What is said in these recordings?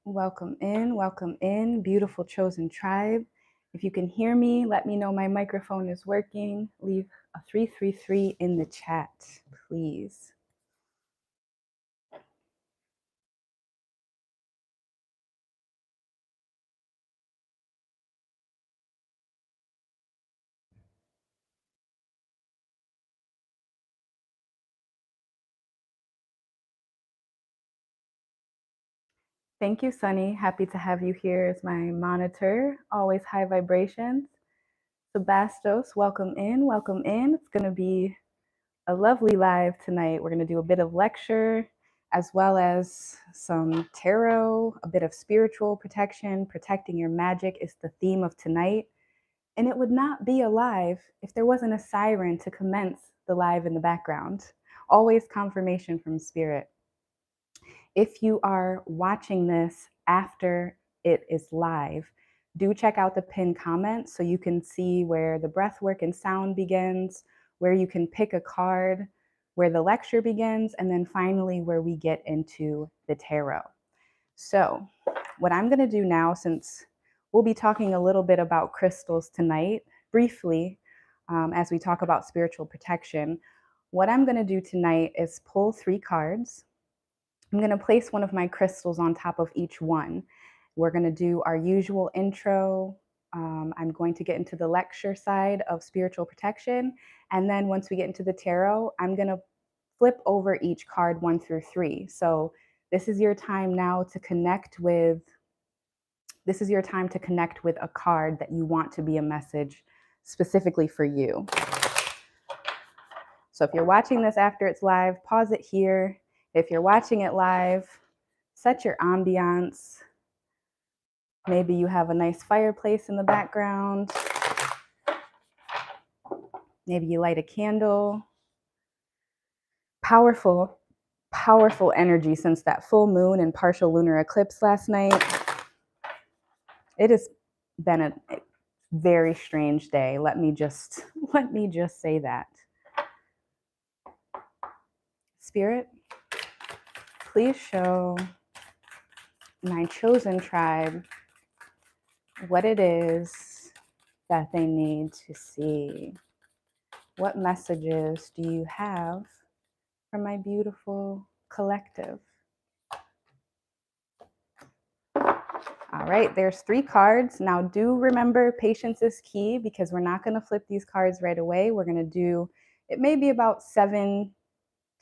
Welcome in, beautiful chosen tribe. If you can hear me, let me know my microphone is working. Leave a 333 in the chat, please. Thank you, Sunny. Happy to have you here as my monitor. Always high vibrations. Sebastos, welcome in, welcome in. It's going to be a lovely live tonight. We're going to do a bit of lecture as well as some tarot, a bit of spiritual protection. Protecting your magic is the theme of tonight. And it would not be a live if there wasn't a siren to commence the live in the background. Always confirmation from spirit. If you are watching this after it is live, do check out the pinned comment so you can see where the breath work and sound begins, where you can pick a card, where the lecture begins, and then finally where we get into the tarot. So what I'm going to do now, since we'll be talking a little bit about crystals tonight, briefly, as we talk about spiritual protection, what I'm going to do tonight is pull 3 cards. I'm going to place one of my crystals on top of each one. We're going to do our usual intro. I'm going to get into the lecture side of spiritual protection. And then once we get into the tarot, I'm going to flip over each card 1 through 3. So this is your time now to connect with, a card that you want to be a message specifically for you. So if you're watching this after it's live, pause it here. If you're watching it live, set your ambiance. Maybe you have a nice fireplace in the background. Maybe you light a candle. Powerful, powerful energy since that full moon and partial lunar eclipse last night. It has been a very strange day. Let me just say that. Spirit, please show my chosen tribe what it is that they need to see. What messages do you have for my beautiful collective? All right, there's 3 cards. Now do remember patience is key because we're not going to flip these cards right away. We're going to do, it may be about 7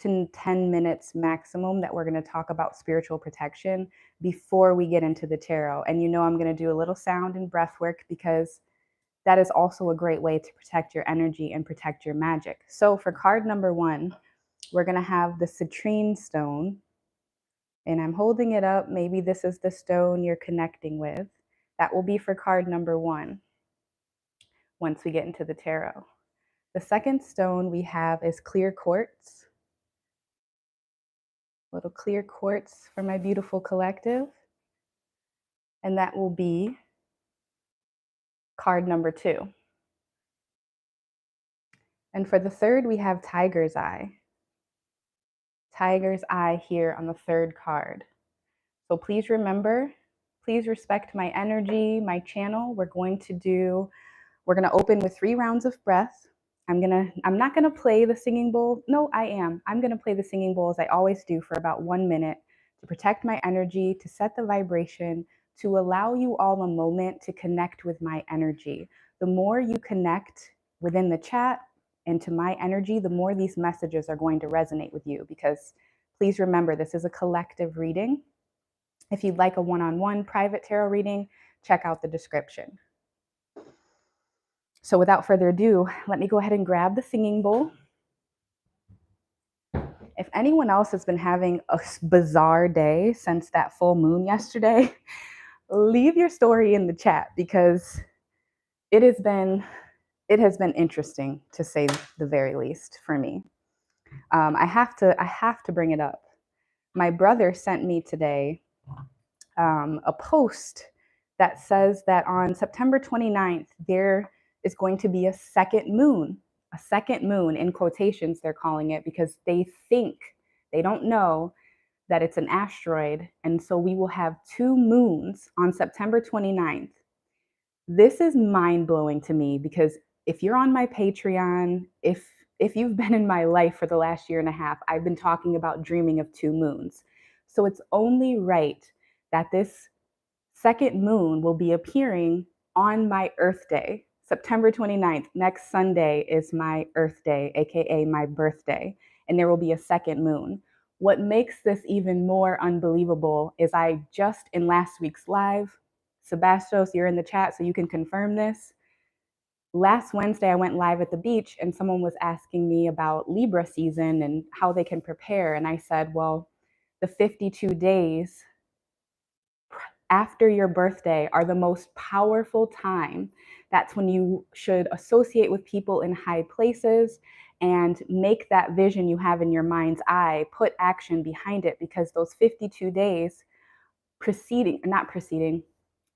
to 10 minutes maximum that we're going to talk about spiritual protection before we get into the tarot. And you know I'm going to do a little sound and breath work because that is also a great way to protect your energy and protect your magic. So for card number 1, we're going to have the citrine stone. And I'm holding it up. Maybe this is the stone you're connecting with. That will be for card number 1 once we get into the tarot. The second stone we have is clear quartz. Little clear quartz for my beautiful collective. And that will be card number 2. And for the third, we have tiger's eye. Tiger's eye here on the third card. So please remember, please respect my energy, my channel. We're going to open with 3 rounds of breath. I'm not gonna play the singing bowl. No, I am. I'm gonna play the singing bowl as I always do for about 1 minute to protect my energy, to set the vibration, to allow you all a moment to connect with my energy. The more you connect within the chat and to my energy, the more these messages are going to resonate with you, because please remember, this is a collective reading. If you'd like a one-on-one private tarot reading, check out the description. So without further ado, let me go ahead and grab the singing bowl. If anyone else has been having a bizarre day since that full moon yesterday, leave your story in the chat, because it has been interesting, to say the very least, for me. I have to bring it up. My brother sent me today a post that says that on September 29th, there is going to be a second moon in quotations, they're calling it, because they don't know that it's an asteroid. And so we will have 2 moons on September 29th. This is mind-blowing to me because if you're on my Patreon, if you've been in my life for the last year and a half, I've been talking about dreaming of 2 moons. So it's only right that this second moon will be appearing on my Earth Day. September 29th, next Sunday is my Earth Day, aka my birthday, and there will be a second moon. What makes this even more unbelievable is I just in last week's live, Sebastos, you're in the chat, so you can confirm this. Last Wednesday, I went live at the beach and someone was asking me about Libra season and how they can prepare. And I said, well, the 52 days after your birthday are the most powerful time. That's when you should associate with people in high places and make that vision you have in your mind's eye, put action behind it, because those 52 days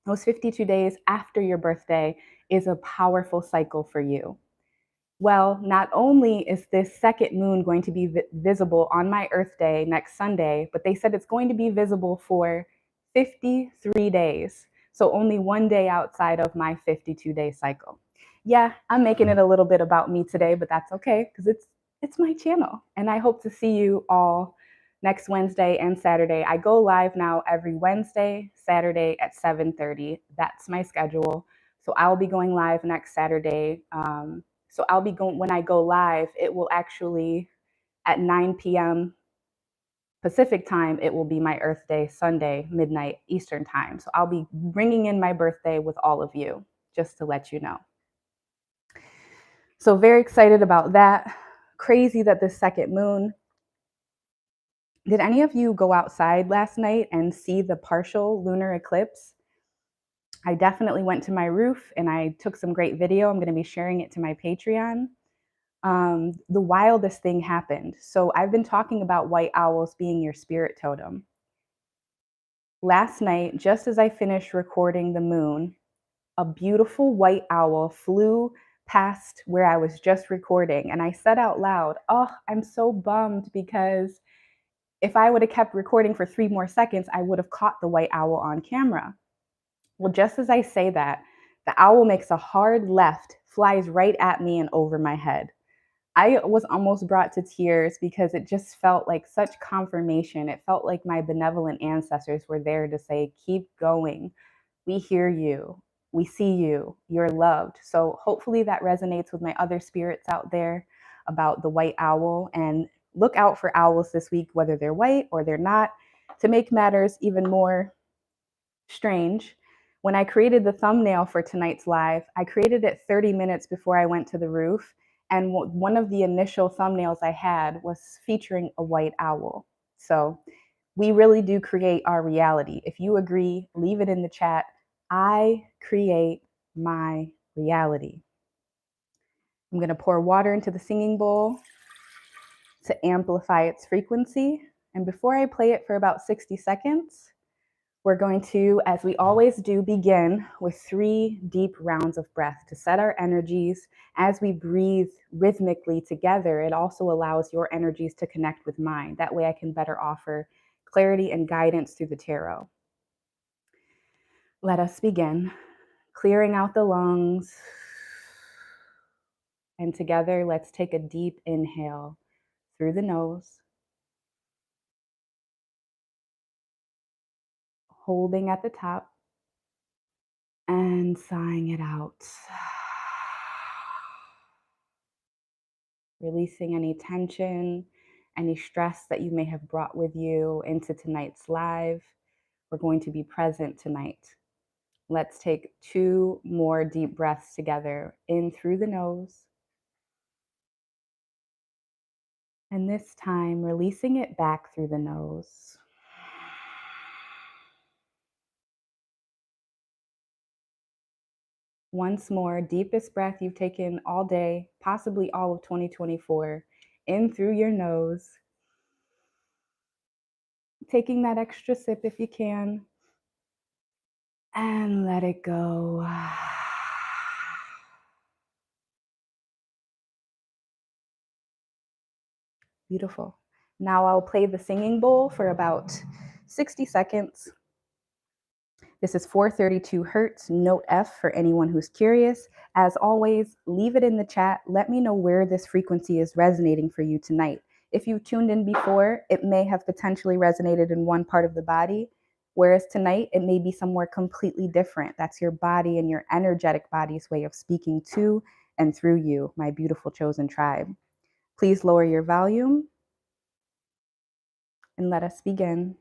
those 52 days after your birthday is a powerful cycle for you. Well, not only is this second moon going to be visible on my Earth Day next Sunday, but they said it's going to be visible for 53 days. So only one day outside of my 52-day cycle. Yeah, I'm making it a little bit about me today, but that's okay because it's my channel. And I hope to see you all next Wednesday and Saturday. I go live now every Wednesday, Saturday at 7:30. That's my schedule. So I'll be going live next Saturday. So I'll be going, when I go live, it will actually at 9 p.m. Pacific time, it will be my Earth Day, Sunday, midnight Eastern time. So I'll be bringing in my birthday with all of you, just to let you know. So very excited about that. Crazy that this second moon. Did any of you go outside last night and see the partial lunar eclipse? I definitely went to my roof and I took some great video. I'm going to be sharing it to my Patreon. The wildest thing happened. So I've been talking about white owls being your spirit totem. Last night, just as I finished recording the moon, a beautiful white owl flew past where I was just recording. And I said out loud, oh, I'm so bummed because if I would have kept recording for 3 more seconds, I would have caught the white owl on camera. Well, just as I say that, the owl makes a hard left, flies right at me and over my head. I was almost brought to tears because it just felt like such confirmation. It felt like my benevolent ancestors were there to say, keep going. We hear you. We see you. You're loved. So hopefully that resonates with my other spirits out there about the white owl. And look out for owls this week, whether they're white or they're not. To make matters even more strange, when I created the thumbnail for tonight's live, I created it 30 minutes before I went to the roof. And one of the initial thumbnails I had was featuring a white owl. So we really do create our reality. If you agree, leave it in the chat. I create my reality. I'm going to pour water into the singing bowl to amplify its frequency. And before I play it for about 60 seconds, we're going to, as we always do, begin with 3 deep rounds of breath to set our energies. As we breathe rhythmically together, it also allows your energies to connect with mine. That way I can better offer clarity and guidance through the tarot. Let us begin. Clearing out the lungs. And together, let's take a deep inhale through the nose, holding at the top, and sighing it out. Releasing any tension, any stress that you may have brought with you into tonight's live. We're going to be present tonight. Let's take 2 more deep breaths together, in through the nose. And this time, releasing it back through the nose. Once more, deepest breath you've taken all day, possibly all of 2024, in through your nose. Taking that extra sip if you can. And let it go. Beautiful. Now I'll play the singing bowl for about 60 seconds. This is 432 hertz, note F for anyone who's curious. As always, leave it in the chat. Let me know where this frequency is resonating for you tonight. If you tuned in before, it may have potentially resonated in one part of the body, whereas tonight it may be somewhere completely different. That's your body and your energetic body's way of speaking to and through you, my beautiful chosen tribe. Please lower your volume and let us begin.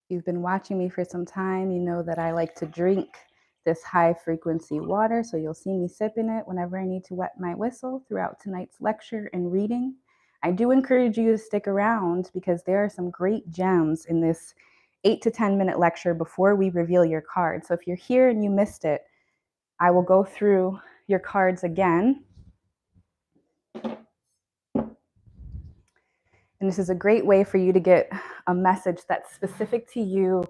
You've been watching me for some time, you know that I like to drink this high frequency water, so you'll see me sipping it whenever I need to wet my whistle throughout tonight's lecture and reading. I do encourage you to stick around because there are some great gems in this 8 to 10 minute lecture before we reveal your card. So if you're here and you missed it, I will go through your cards again. And this is a great way for you to get a message that's specific to you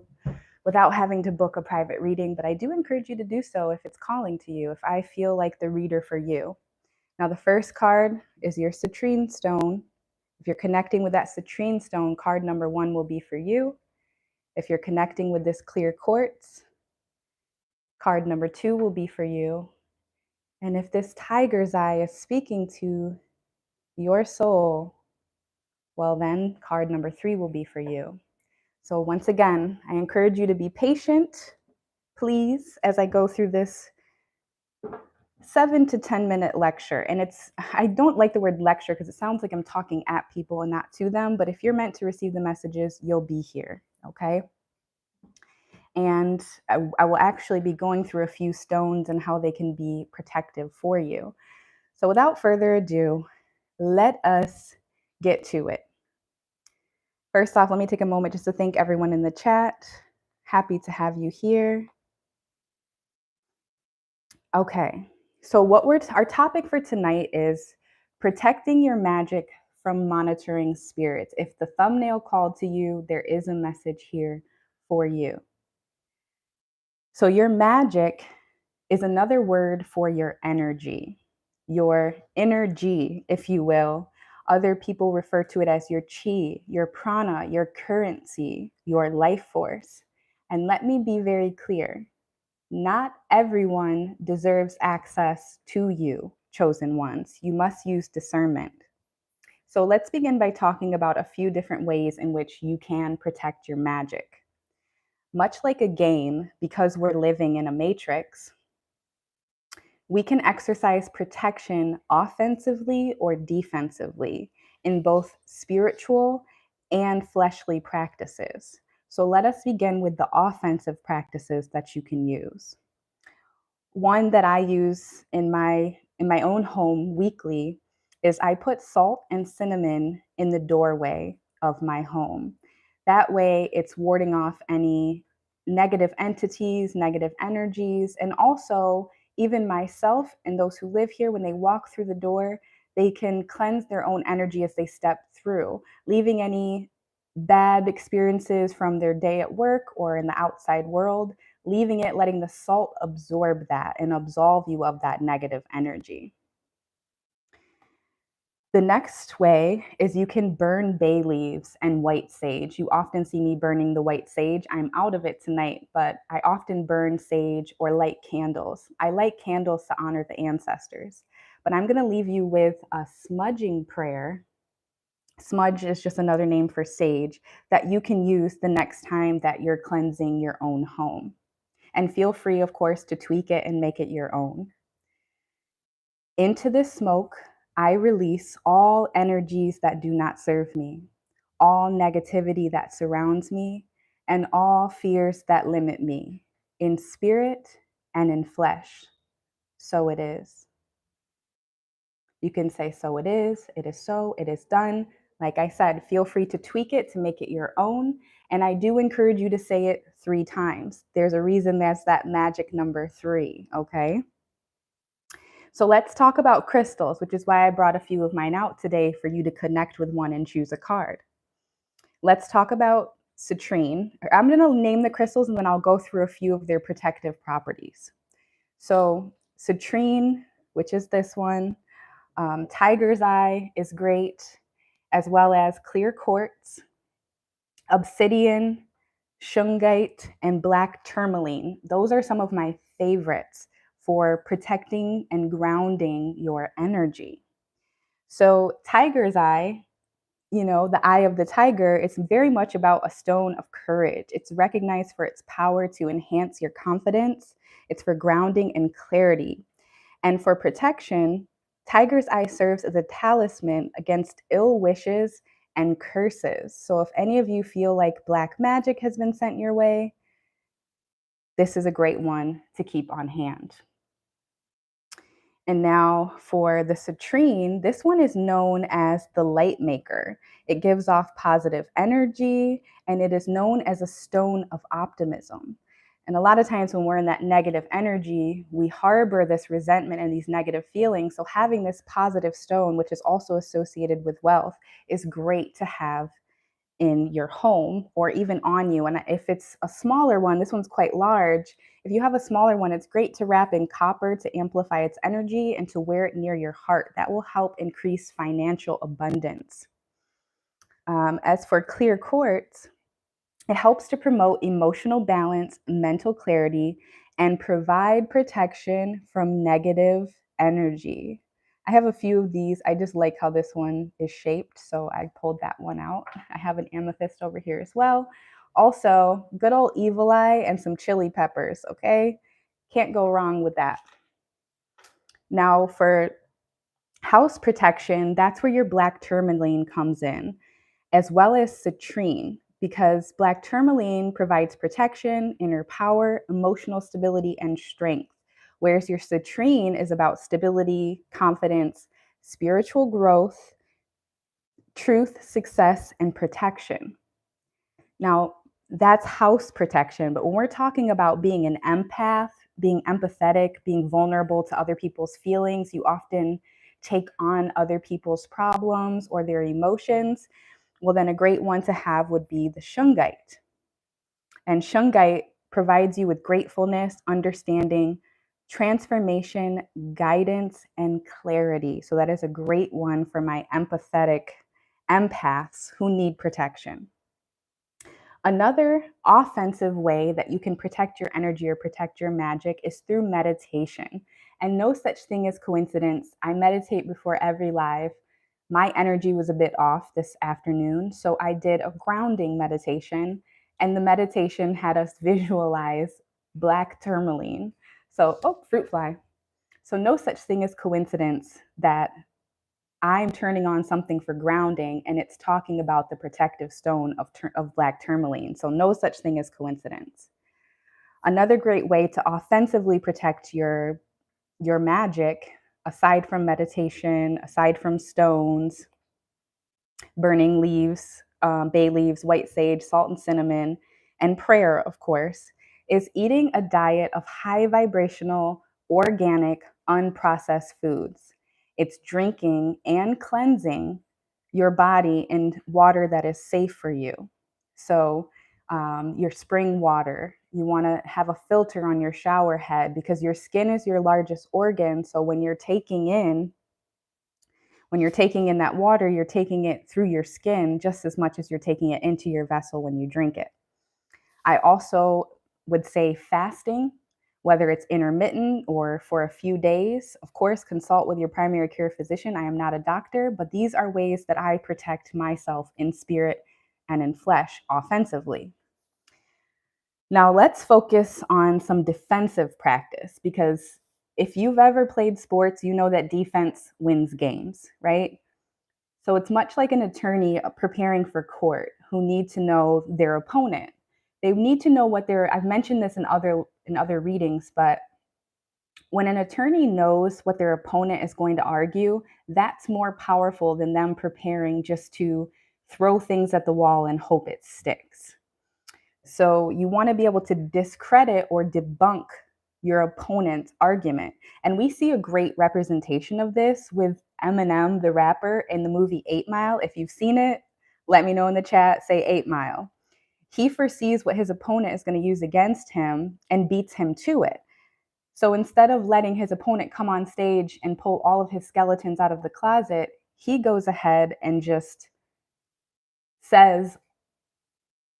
without having to book a private reading, but I do encourage you to do so if it's calling to you, if I feel like the reader for you. Now, the first card is your citrine stone. If you're connecting with that citrine stone, card number 1 will be for you. If you're connecting with this clear quartz, card number 2 will be for you. And if this tiger's eye is speaking to your soul, well then card number 3 will be for you. So once again, I encourage you to be patient, please, as I go through this 7 to 10 minute lecture. And I don't like the word lecture because it sounds like I'm talking at people and not to them. But if you're meant to receive the messages, you'll be here. Okay. And I will actually be going through a few stones and how they can be protective for you. So without further ado, let us get to it. First off, let me take a moment just to thank everyone in the chat. Happy to have you here. Okay, so our topic for tonight is protecting your magic from monitoring spirits. If the thumbnail called to you, there is a message here for you. So your magic is another word for your energy, your energy, if you will. Other people refer to it as your chi, your prana, your currency, your life force. And let me be very clear. Not everyone deserves access to you, chosen ones. You must use discernment. So let's begin by talking about a few different ways in which you can protect your magic. Much like a game, because we're living in a matrix, we can exercise protection offensively or defensively in both spiritual and fleshly practices. So let us begin with the offensive practices that you can use. One that I use in my own home weekly is I put salt and cinnamon in the doorway of my home. That way it's warding off any negative entities, negative energies, and also even myself and those who live here, when they walk through the door, they can cleanse their own energy as they step through, leaving any bad experiences from their day at work or in the outside world, leaving it, letting the salt absorb that and absolve you of that negative energy. The next way is you can burn bay leaves and white sage. You often see me burning the white sage. I'm out of it tonight, but I often burn sage or light candles. I light candles to honor the ancestors. But I'm going to leave you with a smudging prayer. Smudge is just another name for sage that you can use the next time that you're cleansing your own home. And feel free, of course, to tweak it and make it your own. Into this smoke, I release all energies that do not serve me, all negativity that surrounds me, and all fears that limit me, in spirit and in flesh. So it is. You can say, so it is so, it is done. Like I said, feel free to tweak it to make it your own. And I do encourage you to say it 3 times. There's a reason that's that magic number 3, okay? So let's talk about crystals, which is why I brought a few of mine out today for you to connect with one and choose a card. Let's talk about citrine. I'm going to name the crystals and then I'll go through a few of their protective properties. So citrine, which is this one, tiger's eye is great, as well as clear quartz, obsidian, shungite, and black tourmaline. Those are some of my favorites for protecting and grounding your energy. So tiger's eye, the eye of the tiger, it's very much about a stone of courage. It's recognized for its power to enhance your confidence. It's for grounding and clarity. And for protection, tiger's eye serves as a talisman against ill wishes and curses. So if any of you feel like black magic has been sent your way, this is a great one to keep on hand. And now for the citrine, this one is known as the light maker. It gives off positive energy, and it is known as a stone of optimism. And a lot of times when we're in that negative energy, we harbor this resentment and these negative feelings. So having this positive stone, which is also associated with wealth, is great to have in your home or even on you. And if it's a smaller one, this one's quite large. If you have a smaller one, it's great to wrap in copper to amplify its energy and to wear it near your heart. That will help increase financial abundance. As for clear quartz, it helps to promote emotional balance, mental clarity, and provide protection from negative energy. I have a few of these. I just like how this one is shaped, so I pulled that one out. I have an amethyst over here as well. Also, good old evil eye and some chili peppers, okay? Can't go wrong with that. Now for house protection, that's where your black tourmaline comes in, as well as citrine, because black tourmaline provides protection, inner power, emotional stability, and strength. Whereas your citrine is about stability, confidence, spiritual growth, truth, success, and protection. Now, that's house protection, but when we're talking about being an empath, being empathetic, being vulnerable to other people's feelings, you often take on other people's problems or their emotions. Well, then a great one to have would be the shungite. And shungite provides you with gratefulness, understanding, transformation, guidance, and clarity. So that is a great one for my empathetic empaths who need protection. Another offensive way that you can protect your energy or protect your magic is through meditation. And no such thing as coincidence. I meditate before every live. My energy was a bit off this afternoon, so I did a grounding meditation, and the meditation had us visualize black tourmaline. So, fruit fly. So no such thing as coincidence that I'm turning on something for grounding and it's talking about the protective stone of black tourmaline. So no such thing as coincidence. Another great way to offensively protect your magic, aside from meditation, aside from stones, burning leaves, bay leaves, white sage, salt and cinnamon, and prayer, of course, is eating a diet of high vibrational, organic, unprocessed foods. It's drinking and cleansing your body in water that is safe for you. So your spring water. You want to have a filter on your shower head because your skin is your largest organ. So when you're taking in that water, you're taking it through your skin just as much as you're taking it into your vessel when you drink it. I also would say fasting, whether it's intermittent or for a few days. Of course, consult with your primary care physician. I am not a doctor, but these are ways that I protect myself in spirit and in flesh offensively. Now, let's focus on some defensive practice because if you've ever played sports, you know that defense wins games, right? So it's much like an attorney preparing for court who need to know their opponent. They need to know what I've mentioned this in other readings, but when an attorney knows what their opponent is going to argue, that's more powerful than them preparing just to throw things at the wall and hope it sticks. So you want to be able to discredit or debunk your opponent's argument. And we see a great representation of this with Eminem, the rapper, in the movie 8 Mile. If you've seen it, let me know in the chat, say 8 Mile. He foresees what his opponent is going to use against him and beats him to it. So instead of letting his opponent come on stage and pull all of his skeletons out of the closet, he goes ahead and just says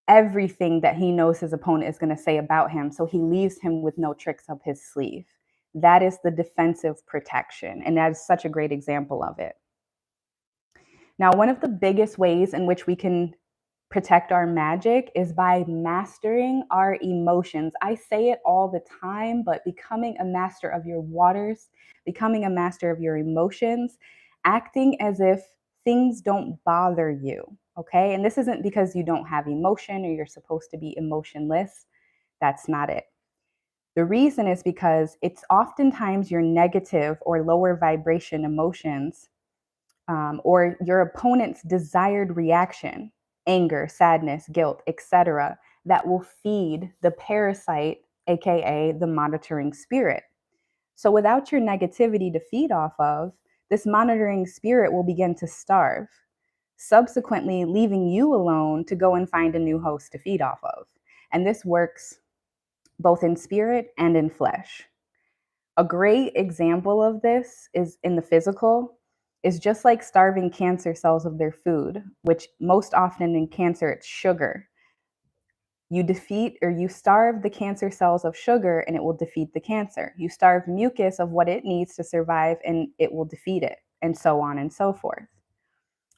everything that he knows his opponent is going to say about him. So he leaves him with no tricks up his sleeve. That is the defensive protection. And that is such a great example of it. Now, one of the biggest ways in which we can protect our magic is by mastering our emotions. I say it all the time, but becoming a master of your waters, becoming a master of your emotions, acting as if things don't bother you. Okay. And this isn't because you don't have emotion or you're supposed to be emotionless. That's not it. The reason is because it's oftentimes your negative or lower vibration emotions or your opponent's desired reaction, anger, sadness, guilt, etc., that will feed the parasite, aka the monitoring spirit. So without your negativity to feed off of, this monitoring spirit will begin to starve, subsequently leaving you alone to go and find a new host to feed off of. And this works both in spirit and in flesh. A great example of this is in the physical, is just like starving cancer cells of their food, which most often in cancer, it's sugar. You defeat or you starve the cancer cells of sugar and it will defeat the cancer. You starve mucus of what it needs to survive and it will defeat it, and so on and so forth.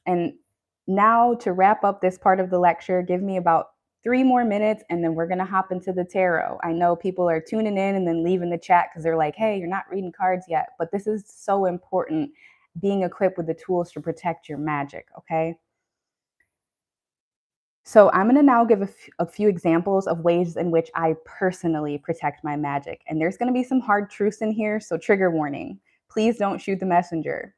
And now to wrap up this part of the lecture, give me about 3 more minutes and then we're going to hop into the tarot. I know people are tuning in and then leaving the chat because they're like, hey, you're not reading cards yet. But this is so important, being equipped with the tools to protect your magic, okay? So I'm going to now give a few examples of ways in which I personally protect my magic. And there's going to be some hard truths in here, so trigger warning. Please don't shoot the messenger.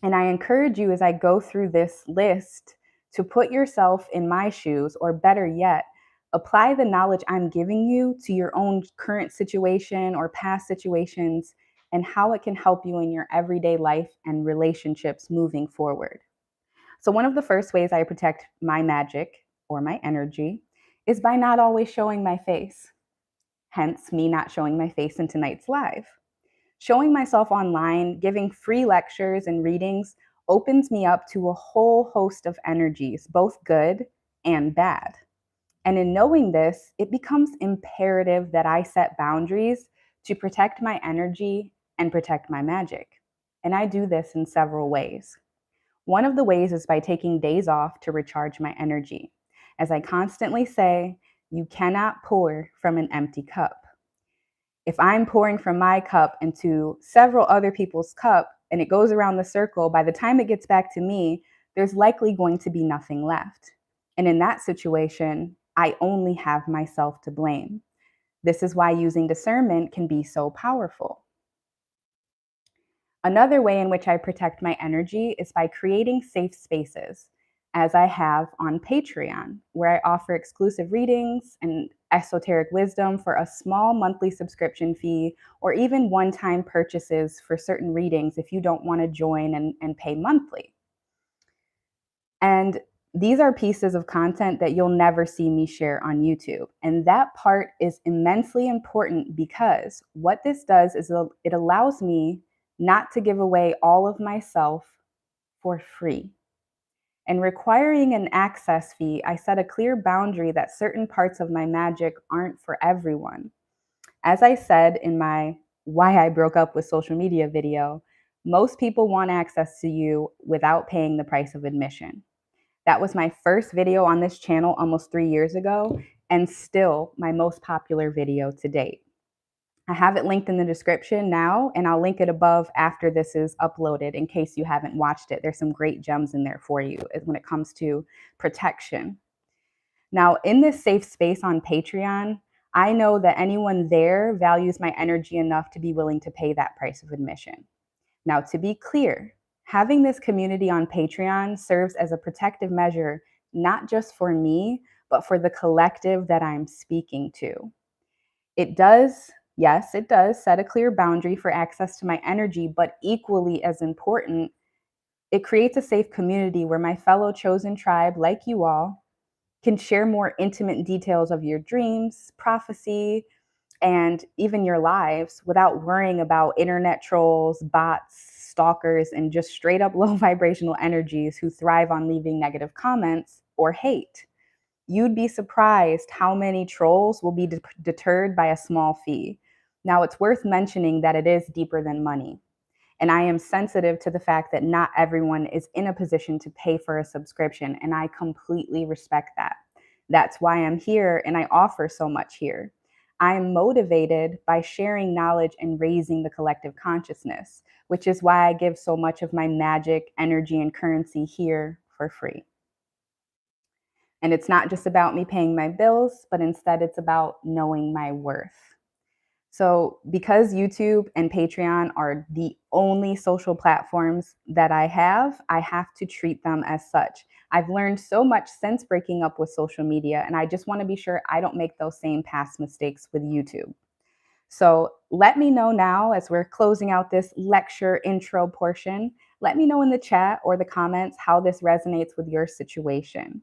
And I encourage you as I go through this list to put yourself in my shoes, or better yet, apply the knowledge I'm giving you to your own current situation or past situations and how it can help you in your everyday life and relationships moving forward. So one of the first ways I protect my magic or my energy is by not always showing my face. Hence me not showing my face in tonight's live. Showing myself online, giving free lectures and readings opens me up to a whole host of energies, both good and bad. And in knowing this, it becomes imperative that I set boundaries to protect my energy and protect my magic. And I do this in several ways. One of the ways is by taking days off to recharge my energy. As I constantly say, you cannot pour from an empty cup. If I'm pouring from my cup into several other people's cup and it goes around the circle, by the time it gets back to me, there's likely going to be nothing left. And in that situation, I only have myself to blame. This is why using discernment can be so powerful. Another way in which I protect my energy is by creating safe spaces, as I have on Patreon, where I offer exclusive readings and esoteric wisdom for a small monthly subscription fee, or even one-time purchases for certain readings if you don't want to join and pay monthly. And these are pieces of content that you'll never see me share on YouTube. And that part is immensely important because what this does is it allows me not to give away all of myself for free. And requiring an access fee, I set a clear boundary that certain parts of my magic aren't for everyone. As I said in my Why I Broke Up with Social Media video, most people want access to you without paying the price of admission. That was my first video on this channel almost 3 years ago, and still my most popular video to date. I have it linked in the description now, and I'll link it above after this is uploaded in case you haven't watched it. There's some great gems in there for you when it comes to protection. Now, in this safe space on Patreon, I know that anyone there values my energy enough to be willing to pay that price of admission. Now, to be clear, having this community on Patreon serves as a protective measure, not just for me, but for the collective that I'm speaking to. It does, yes, it does set a clear boundary for access to my energy, but equally as important, it creates a safe community where my fellow chosen tribe, like you all, can share more intimate details of your dreams, prophecy, and even your lives without worrying about internet trolls, bots, stalkers, and just straight up low vibrational energies who thrive on leaving negative comments or hate. You'd be surprised how many trolls will be deterred by a small fee. Now, it's worth mentioning that it is deeper than money. And I am sensitive to the fact that not everyone is in a position to pay for a subscription, and I completely respect that. That's why I'm here and I offer so much here. I am motivated by sharing knowledge and raising the collective consciousness, which is why I give so much of my magic, energy, and currency here for free. And it's not just about me paying my bills, but instead it's about knowing my worth. So because YouTube and Patreon are the only social platforms that I have to treat them as such. I've learned so much since breaking up with social media, and I just want to be sure I don't make those same past mistakes with YouTube. So let me know now, as we're closing out this lecture intro portion, let me know in the chat or the comments how this resonates with your situation.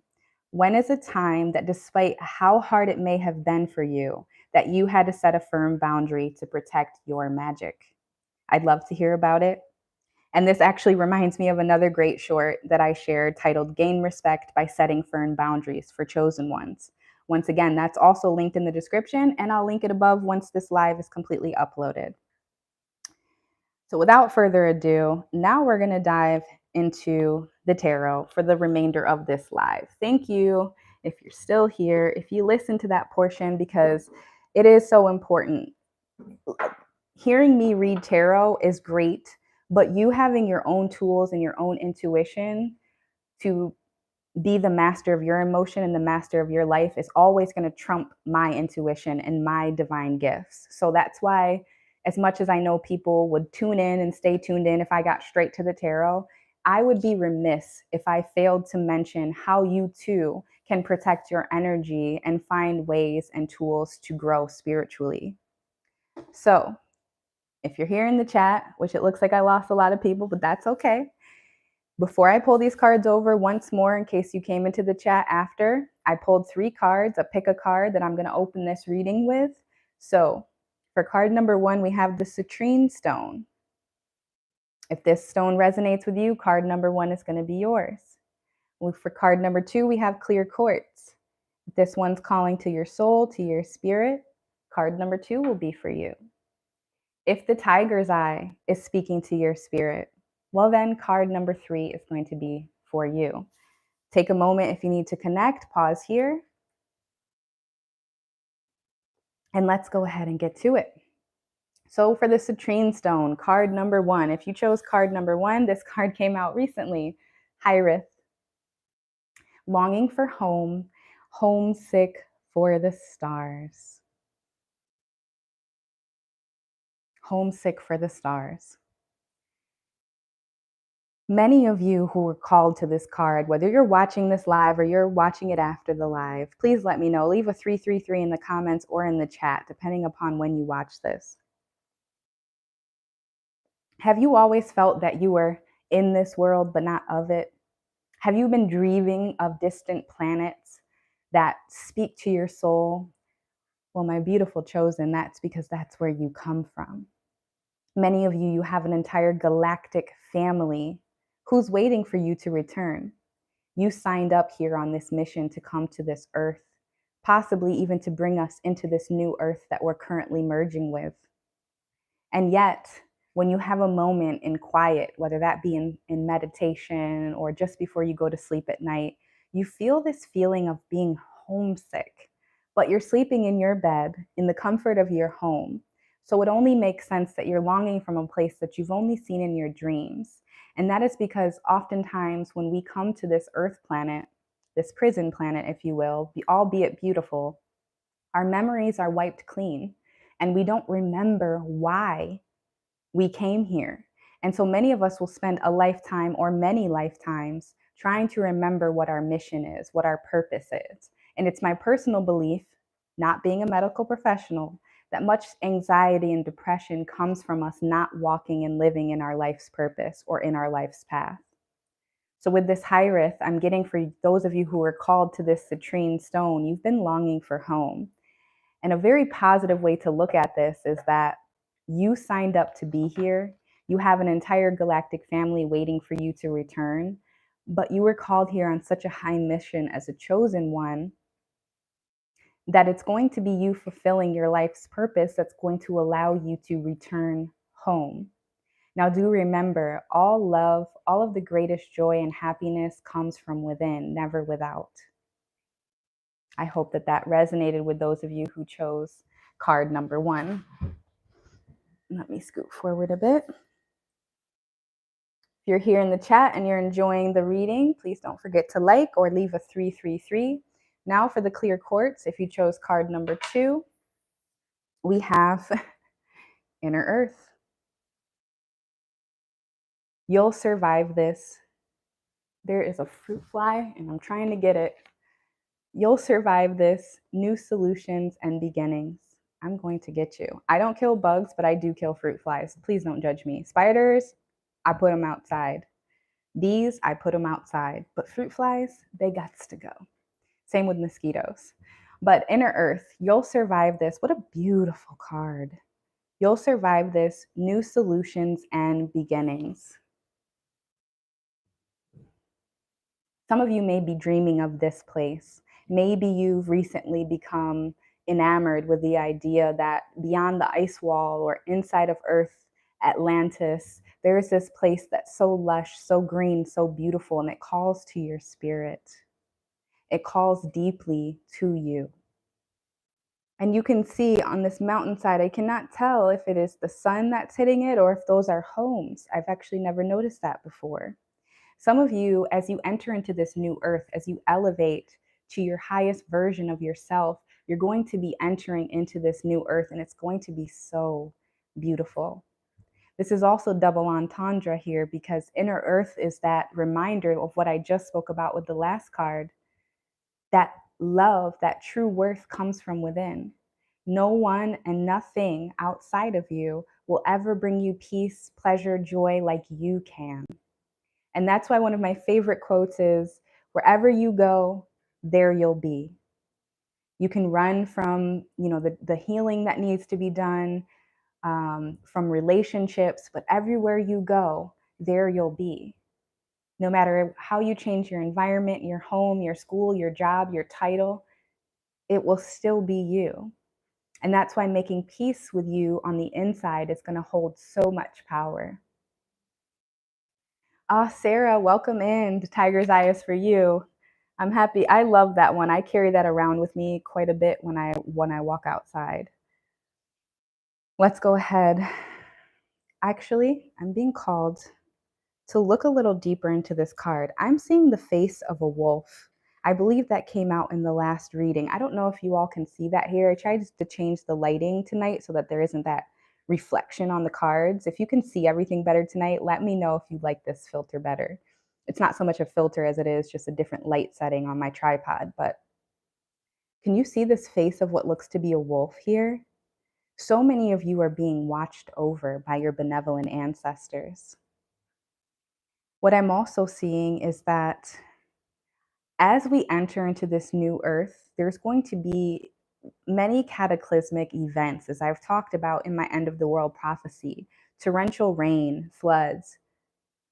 When is a time that, despite how hard it may have been for you, that you had to set a firm boundary to protect your magic? I'd love to hear about it. And this actually reminds me of another great short that I shared titled Gain Respect by Setting Firm Boundaries for Chosen Ones. Once again, that's also linked in the description, and I'll link it above once this live is completely uploaded. So without further ado, now we're going to dive into the tarot for the remainder of this live. Thank you if you're still here, if you listen to that portion, because it is so important. Hearing me read tarot is great, but you having your own tools and your own intuition to be the master of your emotion and the master of your life is always going to trump my intuition and my divine gifts. So that's why, as much as I know people would tune in and stay tuned in if I got straight to the tarot, I would be remiss if I failed to mention how you too can protect your energy and find ways and tools to grow spiritually. So if you're here in the chat, which it looks like I lost a lot of people, but that's okay. Before I pull these cards over once more, in case you came into the chat after, I pulled 3 cards, a pick a card that I'm going to open this reading with. So for card number 1, we have the citrine stone. If this stone resonates with you, card number 1 is going to be yours. For card number 2, we have clear quartz. If this one's calling to your soul, to your spirit, card number 2 will be for you. If the tiger's eye is speaking to your spirit, well then card number 3 is going to be for you. Take a moment if you need to connect, pause here. And let's go ahead and get to it. So for the citrine stone, card number 1, if you chose card number 1, this card came out recently, Hyrith. Longing for home, homesick for the stars. Homesick for the stars. Many of you who were called to this card, whether you're watching this live or you're watching it after the live, please let me know. Leave a 333 in the comments or in the chat, depending upon when you watch this. Have you always felt that you were in this world but not of it? Have you been dreaming of distant planets that speak to your soul? Well, my beautiful chosen, that's because that's where you come from. Many of you, you have an entire galactic family who's waiting for you to return. You signed up here on this mission to come to this earth, possibly even to bring us into this new earth that we're currently merging with. And yet, when you have a moment in quiet, whether that be in meditation or just before you go to sleep at night, you feel this feeling of being homesick, but you're sleeping in your bed in the comfort of your home. So it only makes sense that you're longing from a place that you've only seen in your dreams. And that is because oftentimes when we come to this earth planet, this prison planet, if you will, albeit beautiful, our memories are wiped clean and we don't remember why we came here. And so many of us will spend a lifetime or many lifetimes trying to remember what our mission is, what our purpose is. And it's my personal belief, not being a medical professional, that much anxiety and depression comes from us not walking and living in our life's purpose or in our life's path. So with this Hyrith, I'm getting for those of you who are called to this citrine stone, you've been longing for home. And a very positive way to look at this is that you signed up to be here. You have an entire galactic family waiting for you to return, but you were called here on such a high mission as a chosen one that it's going to be you fulfilling your life's purpose that's going to allow you to return home. Now, do remember, all love, all of the greatest joy and happiness comes from within, never without. I hope that that resonated with those of you who chose card number 1. Let me scoot forward a bit. If you're here in the chat and you're enjoying the reading, please don't forget to like or leave a 333. Now for the clear quartz, if you chose card number 2, we have Inner Earth. You'll survive this. There is a fruit fly and I'm trying to get it. You'll survive this. New solutions and beginnings. I'm going to get you. I don't kill bugs, but I do kill fruit flies. Please don't judge me. Spiders, I put them outside. Bees, I put them outside. But fruit flies, they gots to go. Same with mosquitoes. But Inner Earth, you'll survive this. What a beautiful card. You'll survive this. New solutions and beginnings. Some of you may be dreaming of this place. Maybe you've recently become enamored with the idea that beyond the ice wall or inside of Earth, Atlantis, there's this place that's so lush, so green, so beautiful, and it calls to your spirit. It calls deeply to you. And you can see on this mountainside, I cannot tell if it is the sun that's hitting it or if those are homes. I've actually never noticed that before. Some of you, as you enter into this new earth, as you elevate to your highest version of yourself, you're going to be entering into this new earth and it's going to be so beautiful. This is also double entendre here because Inner Earth is that reminder of what I just spoke about with the last card, that love, that true worth comes from within. No one and nothing outside of you will ever bring you peace, pleasure, joy like you can. And that's why one of my favorite quotes is, wherever you go, there you'll be. You can run from, the healing that needs to be done, from relationships, but everywhere you go, there you'll be. No matter how you change your environment, your home, your school, your job, your title, it will still be you. And that's why making peace with you on the inside is going to hold so much power. Sarah, welcome in. The Tiger's Eye is for you. I'm happy. I love that one. I carry that around with me quite a bit when I walk outside. Let's go ahead. Actually, I'm being called to look a little deeper into this card. I'm seeing the face of a wolf. I believe that came out in the last reading. I don't know if you all can see that here. I tried to change the lighting tonight so that there isn't that reflection on the cards. If you can see everything better tonight, let me know if you like this filter better. It's not so much a filter as it is just a different light setting on my tripod, but can you see this face of what looks to be a wolf here? So many of you are being watched over by your benevolent ancestors. What I'm also seeing is that As we enter into this new earth, there's going to be many cataclysmic events, as I've talked about in my end of the world prophecy: torrential rain, floods,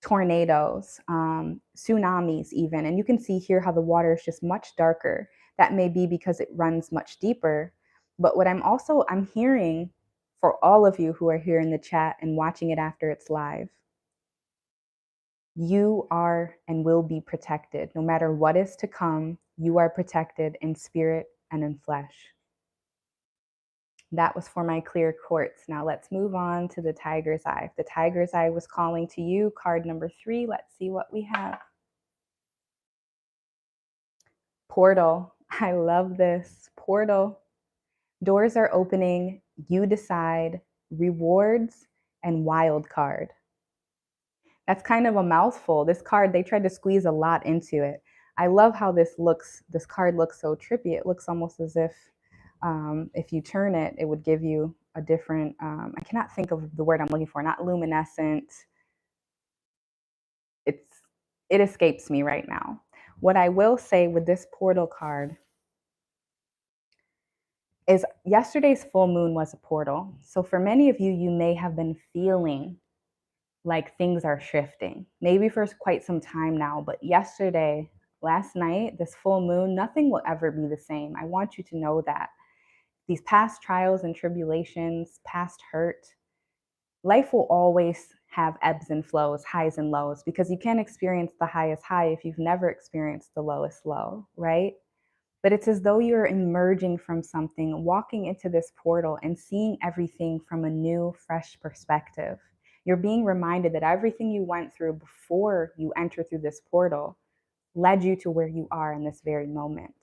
tornadoes, tsunamis, even. And you can see here how the water is just much darker. That may be because it runs much deeper. But what I'm hearing for all of you who are here in the chat and watching it after it's live, you are and will be protected. No matter what is to come, you are protected in spirit and in flesh. That was for my clear quartz. Now let's move on to the tiger's eye. If the tiger's eye was calling to you, card number 3, let's see what we have. Portal. I love this. Portal. Doors are opening. You decide. Rewards and wild card. That's kind of a mouthful. This card, they tried to squeeze a lot into it. I love how this looks. This card looks so trippy. It looks almost as if you turn it, it would give you a different, I cannot think of the word I'm looking for, not luminescent. It escapes me right now. What I will say with this portal card is yesterday's full moon was a portal. So for many of you, you may have been feeling like things are shifting, maybe for quite some time now, but last night, this full moon, nothing will ever be the same. I want you to know that. These past trials and tribulations, past hurt, life will always have ebbs and flows, highs and lows, because you can't experience the highest high if you've never experienced the lowest low, right? But it's as though you're emerging from something, walking into this portal and seeing everything from a new, fresh perspective. You're being reminded that everything you went through before you enter through this portal led you to where you are in this very moment.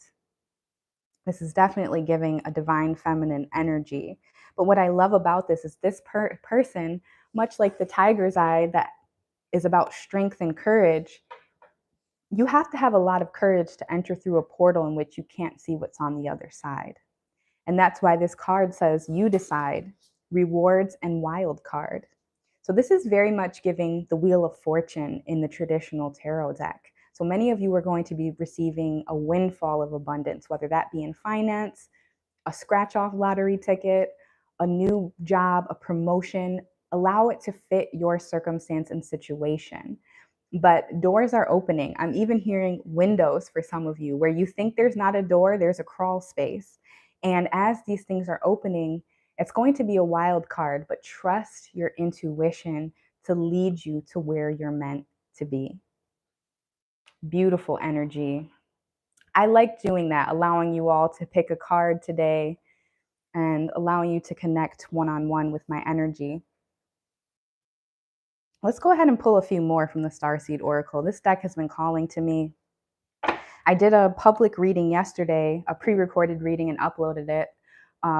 This is definitely giving a divine feminine energy. But what I love about this is this person, much like the tiger's eye that is about strength and courage, you have to have a lot of courage to enter through a portal in which you can't see what's on the other side. And that's why this card says you decide, rewards and wild card. So this is very much giving the Wheel of Fortune in the traditional tarot deck. So many of you are going to be receiving a windfall of abundance, whether that be in finance, a scratch-off lottery ticket, a new job, a promotion. Allow it to fit your circumstance and situation. But doors are opening. I'm even hearing windows for some of you where you think there's not a door, there's a crawl space. And as these things are opening, it's going to be a wild card, but trust your intuition to lead you to where you're meant to be. Beautiful energy. I like doing that, allowing you all to pick a card today and allowing you to connect one-on-one with my energy. Let's go ahead and pull a few more from the Starseed Oracle. This deck has been calling to me. I did a public reading yesterday, a pre-recorded reading, and uploaded it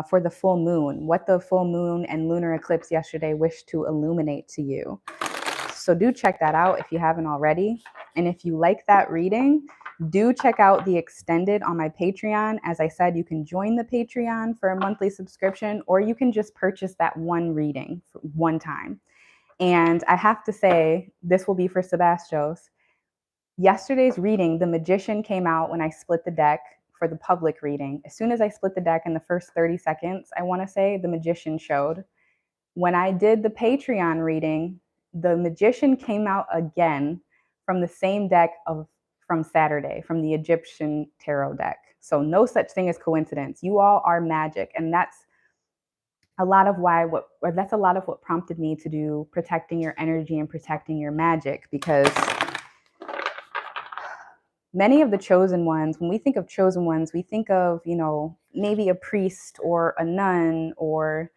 for the full moon, what the full moon and lunar eclipse yesterday wished to illuminate to you. So do check that out if you haven't already. And if you like that reading, do check out the extended on my Patreon. As I said, you can join the Patreon for a monthly subscription, or you can just purchase that one reading for one time. And I have to say, this will be for Sebastos. Yesterday's reading, the magician came out when I split the deck for the public reading. As soon as I split the deck in the first 30 seconds, I want to say the magician showed. When I did the Patreon reading, the magician came out again from the same deck from Saturday, from the Egyptian tarot deck. So no such thing as coincidence. You all are magic. And that's a lot of what prompted me to do protecting your energy and protecting your magic, because many of the chosen ones, when we think of chosen ones, we think of, maybe a priest or a nun or,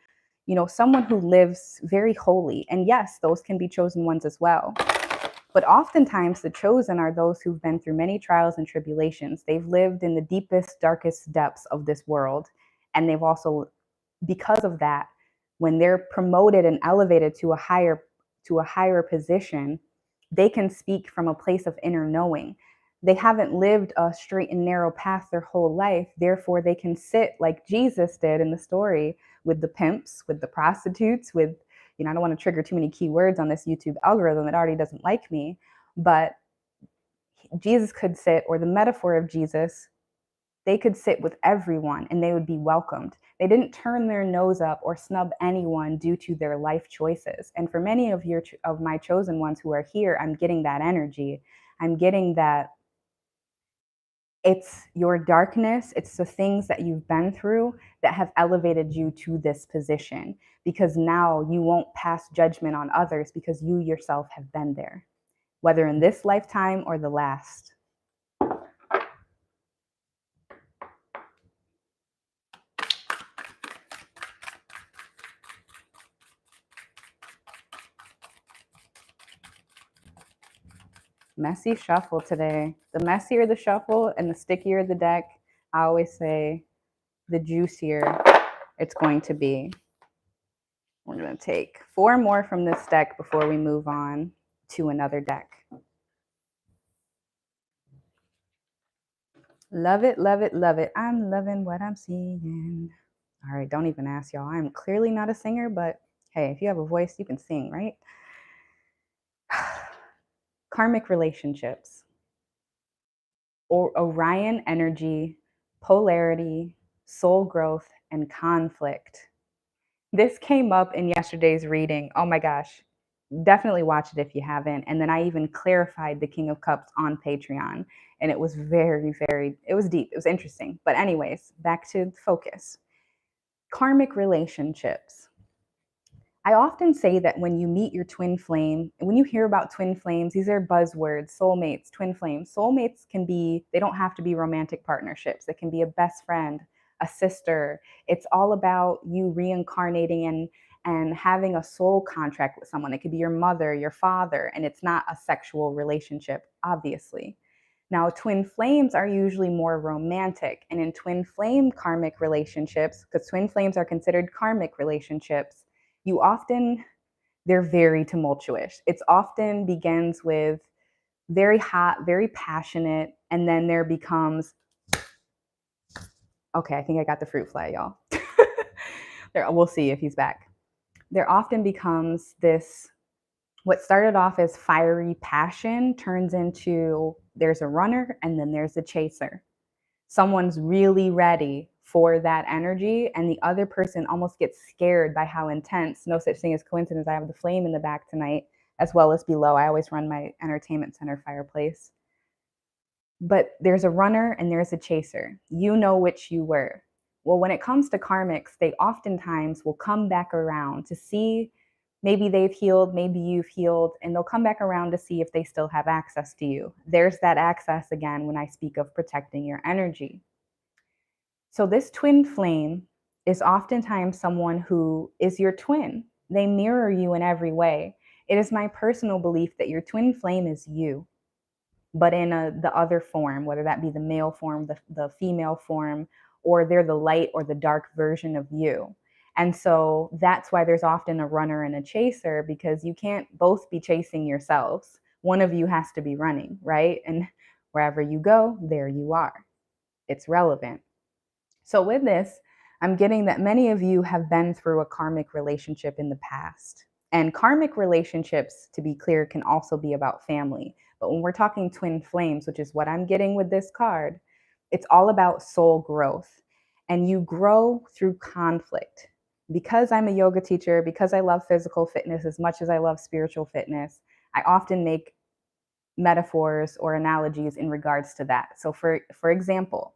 someone who lives very holy. And yes, those can be chosen ones as well. But oftentimes the chosen are those who've been through many trials and tribulations. They've lived in the deepest, darkest depths of this world. And they've also, because of that, when they're promoted and elevated to a higher position, they can speak from a place of inner knowing. They haven't lived a straight and narrow path their whole life. Therefore, they can sit like Jesus did in the story with the pimps, with the prostitutes, with, I don't want to trigger too many keywords on this YouTube algorithm. It already doesn't like me. But Jesus could sit, or the metaphor of Jesus, they could sit with everyone and they would be welcomed. They didn't turn their nose up or snub anyone due to their life choices. And for many of my chosen ones who are here, I'm getting that energy. I'm getting that it's your darkness, it's the things that you've been through that have elevated you to this position, because now you won't pass judgment on others because you yourself have been there, whether in this lifetime or the last. Messy shuffle today. The messier the shuffle and the stickier the deck, I always say the juicier it's going to be. We're going to take 4 more from this deck before we move on to another deck. Love it, love it, love it. I'm loving what I'm seeing. All right, don't even ask, y'all. I'm clearly not a singer, but hey, if you have a voice, you can sing, right? Karmic relationships. Or Orion energy, polarity, soul growth, and conflict. This came up in yesterday's reading. Oh my gosh. Definitely watch it if you haven't. And then I even clarified the King of Cups on Patreon. And it was it was deep. It was interesting. But anyways, back to focus. Karmic relationships. I often say that when you meet your twin flame, and when you hear about twin flames, these are buzzwords, soulmates, twin flames. Soulmates can be, they don't have to be romantic partnerships. It can be a best friend, a sister. It's all about you reincarnating and having a soul contract with someone. It could be your mother, your father, and it's not a sexual relationship, obviously. Now, twin flames are usually more romantic. And in twin flame karmic relationships, because twin flames are considered karmic relationships, they're very tumultuous. It often begins with very hot, very passionate, and then there becomes, okay, I think I got the fruit fly, y'all. We'll see if he's back. There often becomes this, what started off as fiery passion turns into there's a runner and then there's a chaser. Someone's really ready for that energy, and the other person almost gets scared by how intense. No such thing as coincidence. I have the flame in the back tonight, as well as below. I always run my entertainment center fireplace. But there's a runner and there's a chaser. You know which you were. Well, when it comes to karmics, they oftentimes will come back around to see, maybe they've healed, maybe you've healed, and they'll come back around to see if they still have access to you. There's that access again when I speak of protecting your energy. So this twin flame is oftentimes someone who is your twin. They mirror you in every way. It is my personal belief that your twin flame is you, but in the other form, whether that be the male form, the female form, or they're the light or the dark version of you. And so that's why there's often a runner and a chaser, because you can't both be chasing yourselves. One of you has to be running, right? And wherever you go, there you are. It's relevant. So with this, I'm getting that many of you have been through a karmic relationship in the past. And karmic relationships, to be clear, can also be about family. But when we're talking twin flames, which is what I'm getting with this card, it's all about soul growth. And you grow through conflict. Because I'm a yoga teacher, because I love physical fitness as much as I love spiritual fitness, I often make metaphors or analogies in regards to that. So for example,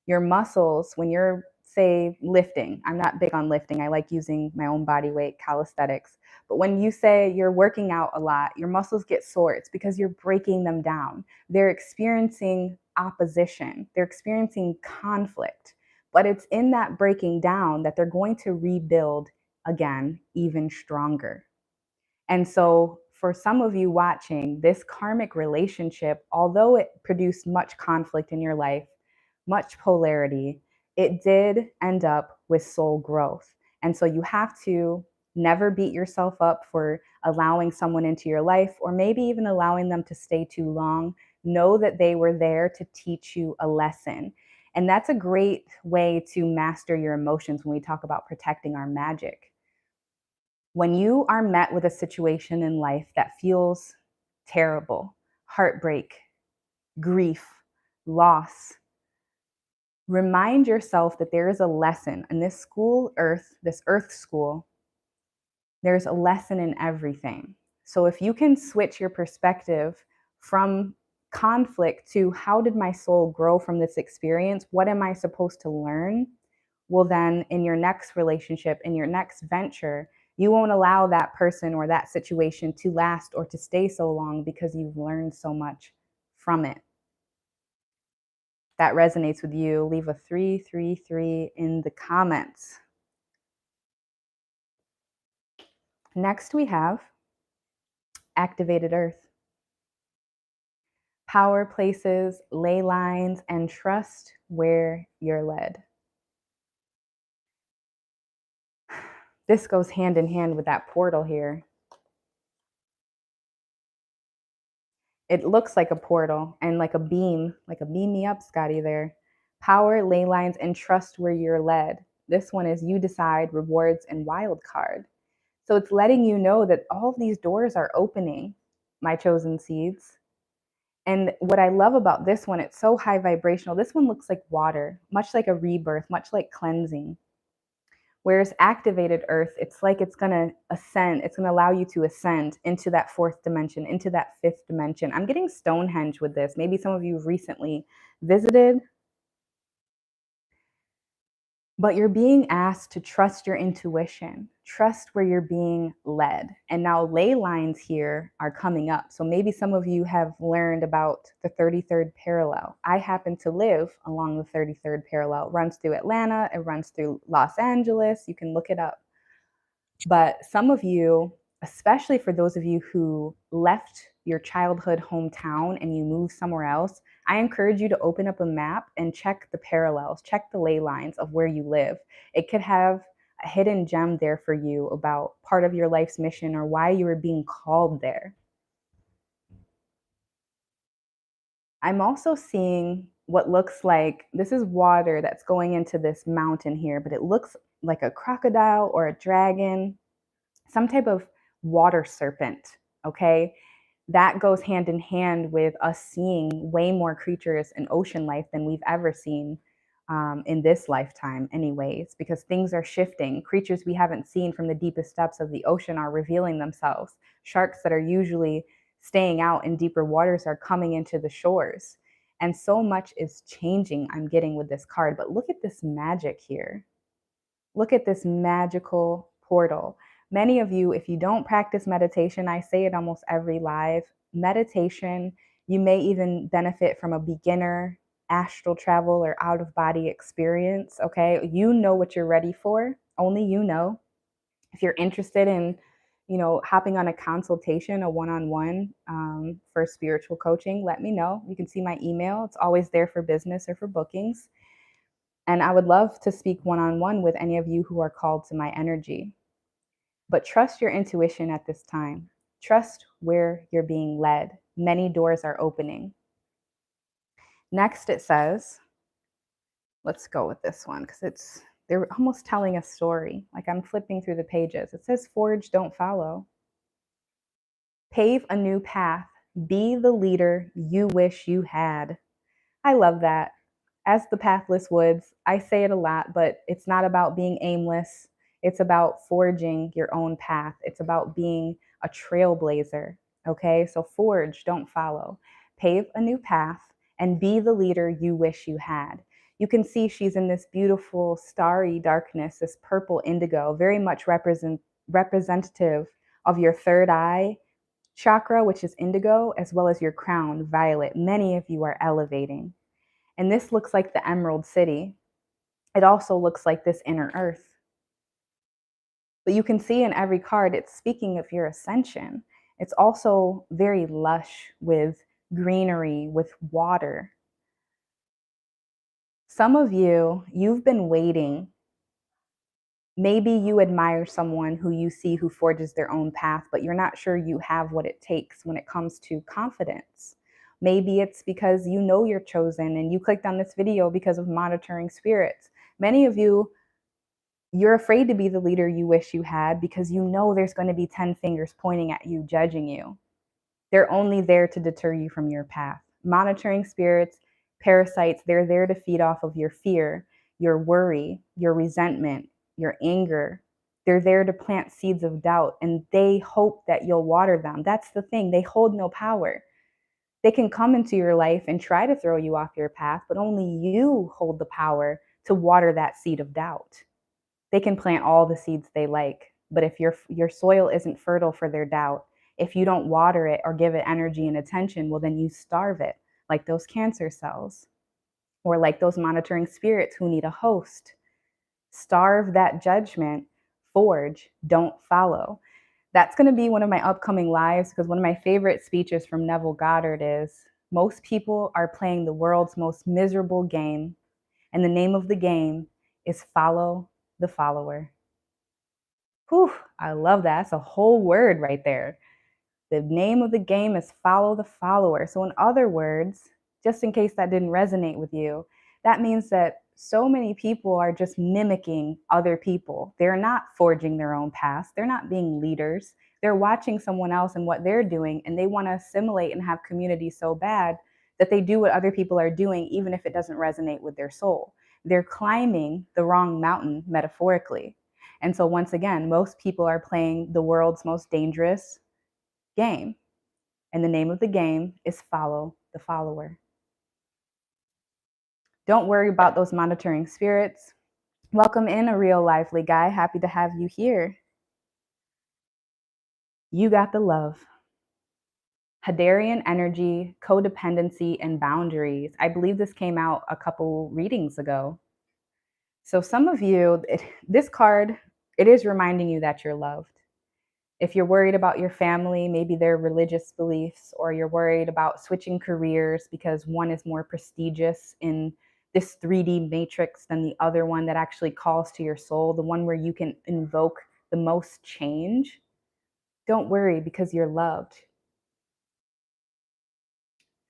your muscles, when you're, say, lifting, I'm not big on lifting. I like using my own body weight, calisthenics. But when you say you're working out a lot, your muscles get sore. It's because you're breaking them down. They're experiencing opposition. They're experiencing conflict. But it's in that breaking down that they're going to rebuild again, even stronger. And so for some of you watching, this karmic relationship, although it produced much conflict in your life, much polarity, it did end up with soul growth. And so you have to never beat yourself up for allowing someone into your life, or maybe even allowing them to stay too long. Know that they were there to teach you a lesson. And that's a great way to master your emotions when we talk about protecting our magic. When you are met with a situation in life that feels terrible, heartbreak, grief, loss. Remind yourself that there is a lesson in this school, Earth, this Earth school. There's a lesson in everything. So if you can switch your perspective from conflict to how did my soul grow from this experience? What am I supposed to learn? Well, then in your next relationship, in your next venture, you won't allow that person or that situation to last or to stay so long because you've learned so much from it. That resonates with you, leave a 333 in the comments. Next, we have activated Earth. Power places, ley lines, and trust where you're led. This goes hand in hand with that portal here. It looks like a portal and like a beam me up, Scotty, there. Power, ley lines, and trust where you're led. This one is you decide, rewards, and wild card. So it's letting you know that all of these doors are opening, my chosen seeds. And what I love about this one, it's so high vibrational. This one looks like water, much like a rebirth, much like cleansing. Whereas activated Earth, it's like it's going to ascend. It's going to allow you to ascend into that fourth dimension, into that fifth dimension. I'm getting Stonehenge with this. Maybe some of you recently visited. But you're being asked to trust your intuition, trust where you're being led. And now ley lines here are coming up. So maybe some of you have learned about the 33rd parallel. I happen to live along the 33rd parallel. It runs through Atlanta, it runs through Los Angeles. You can look it up. But some of you, especially for those of you who left your childhood hometown and you moved somewhere else, I encourage you to open up a map and check the parallels, check the ley lines of where you live. It could have a hidden gem there for you about part of your life's mission or why you were being called there. I'm also seeing what looks like, this is water that's going into this mountain here, but it looks like a crocodile or a dragon, some type of water serpent, okay? That goes hand in hand with us seeing way more creatures in ocean life than we've ever seen in this lifetime anyways, because things are shifting. Creatures we haven't seen from the deepest depths of the ocean are revealing themselves. Sharks that are usually staying out in deeper waters are coming into the shores. And so much is changing, I'm getting with this card. But look at this magic here. Look at this magical portal. Many of you, if you don't practice meditation, I say it almost every live, meditation, you may even benefit from a beginner astral travel or out of body experience, okay? You know what you're ready for, only you know. If you're interested in, hopping on a consultation, a one-on-one for spiritual coaching, let me know. You can see my email. It's always there for business or for bookings. And I would love to speak one-on-one with any of you who are called to my energy. But trust your intuition at this time. Trust where you're being led. Many doors are opening. Next, it says, let's go with this one because they're almost telling a story. Like I'm flipping through the pages. It says, forge, don't follow. Pave a new path. Be the leader you wish you had. I love that. As the pathless woods, I say it a lot, but it's not about being aimless. It's about forging your own path. It's about being a trailblazer. Okay, so forge, don't follow. Pave a new path and be the leader you wish you had. You can see she's in this beautiful starry darkness, this purple indigo, very much representative of your third eye chakra, which is indigo, as well as your crown, violet. Many of you are elevating. And this looks like the Emerald City. It also looks like this inner earth. But you can see in every card, it's speaking of your ascension. It's also very lush with greenery, with water. Some of you, you've been waiting. Maybe you admire someone who you see who forges their own path, but you're not sure you have what it takes when it comes to confidence. Maybe it's because you know you're chosen and you clicked on this video because of monitoring spirits. Many of you, you're afraid to be the leader you wish you had because you know there's going to be 10 fingers pointing at you, judging you. They're only there to deter you from your path. monitoring spirits, parasites, they're there to feed off of your fear, your worry, your resentment, your anger. They're there to plant seeds of doubt, and they hope that you'll water them. That's the thing. They hold no power. They can come into your life and try to throw you off your path, but only you hold the power to water that seed of doubt. They can plant all the seeds they like, but if your soil isn't fertile for their doubt, if you don't water it or give it energy and attention, well, then you starve it, like those cancer cells, or like those monitoring spirits who need a host. Starve that judgment, forge, don't follow. That's going to be one of my upcoming lives, because one of my favorite speeches from Neville Goddard is, most people are playing the world's most miserable game, and the name of the game is follow the follower. Whew, I love that. That's a whole word right there. The name of the game is follow the follower. So, in other words, just in case that didn't resonate with you, that means that so many people are just mimicking other people. They're not forging their own paths. They're not being leaders. They're watching someone else and what they're doing, and they want to assimilate and have community so bad that they do what other people are doing, even if it doesn't resonate with their soul. They're climbing the wrong mountain, metaphorically. And so, once again, most people are playing the world's most dangerous game. And the name of the game is follow the follower. Don't worry about those monitoring spirits. Welcome in, a real lively guy. Happy to have you here. You got the love. Hadarian energy, codependency, and boundaries. I believe this came out a couple readings ago. So some of you, this card, it is reminding you that you're loved. If you're worried about your family, maybe their religious beliefs, or you're worried about switching careers because one is more prestigious in this 3D matrix than the other one that actually calls to your soul, the one where you can invoke the most change, don't worry, because you're loved.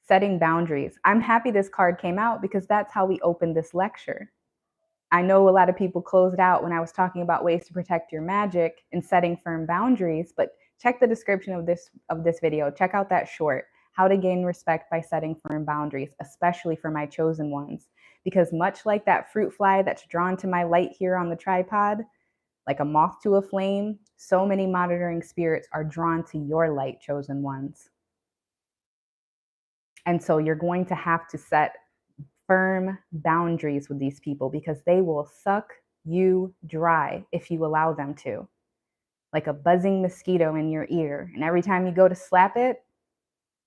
Setting boundaries. I'm happy this card came out because that's how we opened this lecture. I know a lot of people closed out when I was talking about ways to protect your magic and setting firm boundaries, but check the description of this video. Check out that short, How to Gain Respect by Setting Firm Boundaries, especially for my chosen ones. Because much like that fruit fly that's drawn to my light here on the tripod, like a moth to a flame, so many monitoring spirits are drawn to your light, chosen ones. And so you're going to have to set firm boundaries with these people, because they will suck you dry if you allow them to. Like a buzzing mosquito in your ear. And every time you go to slap it,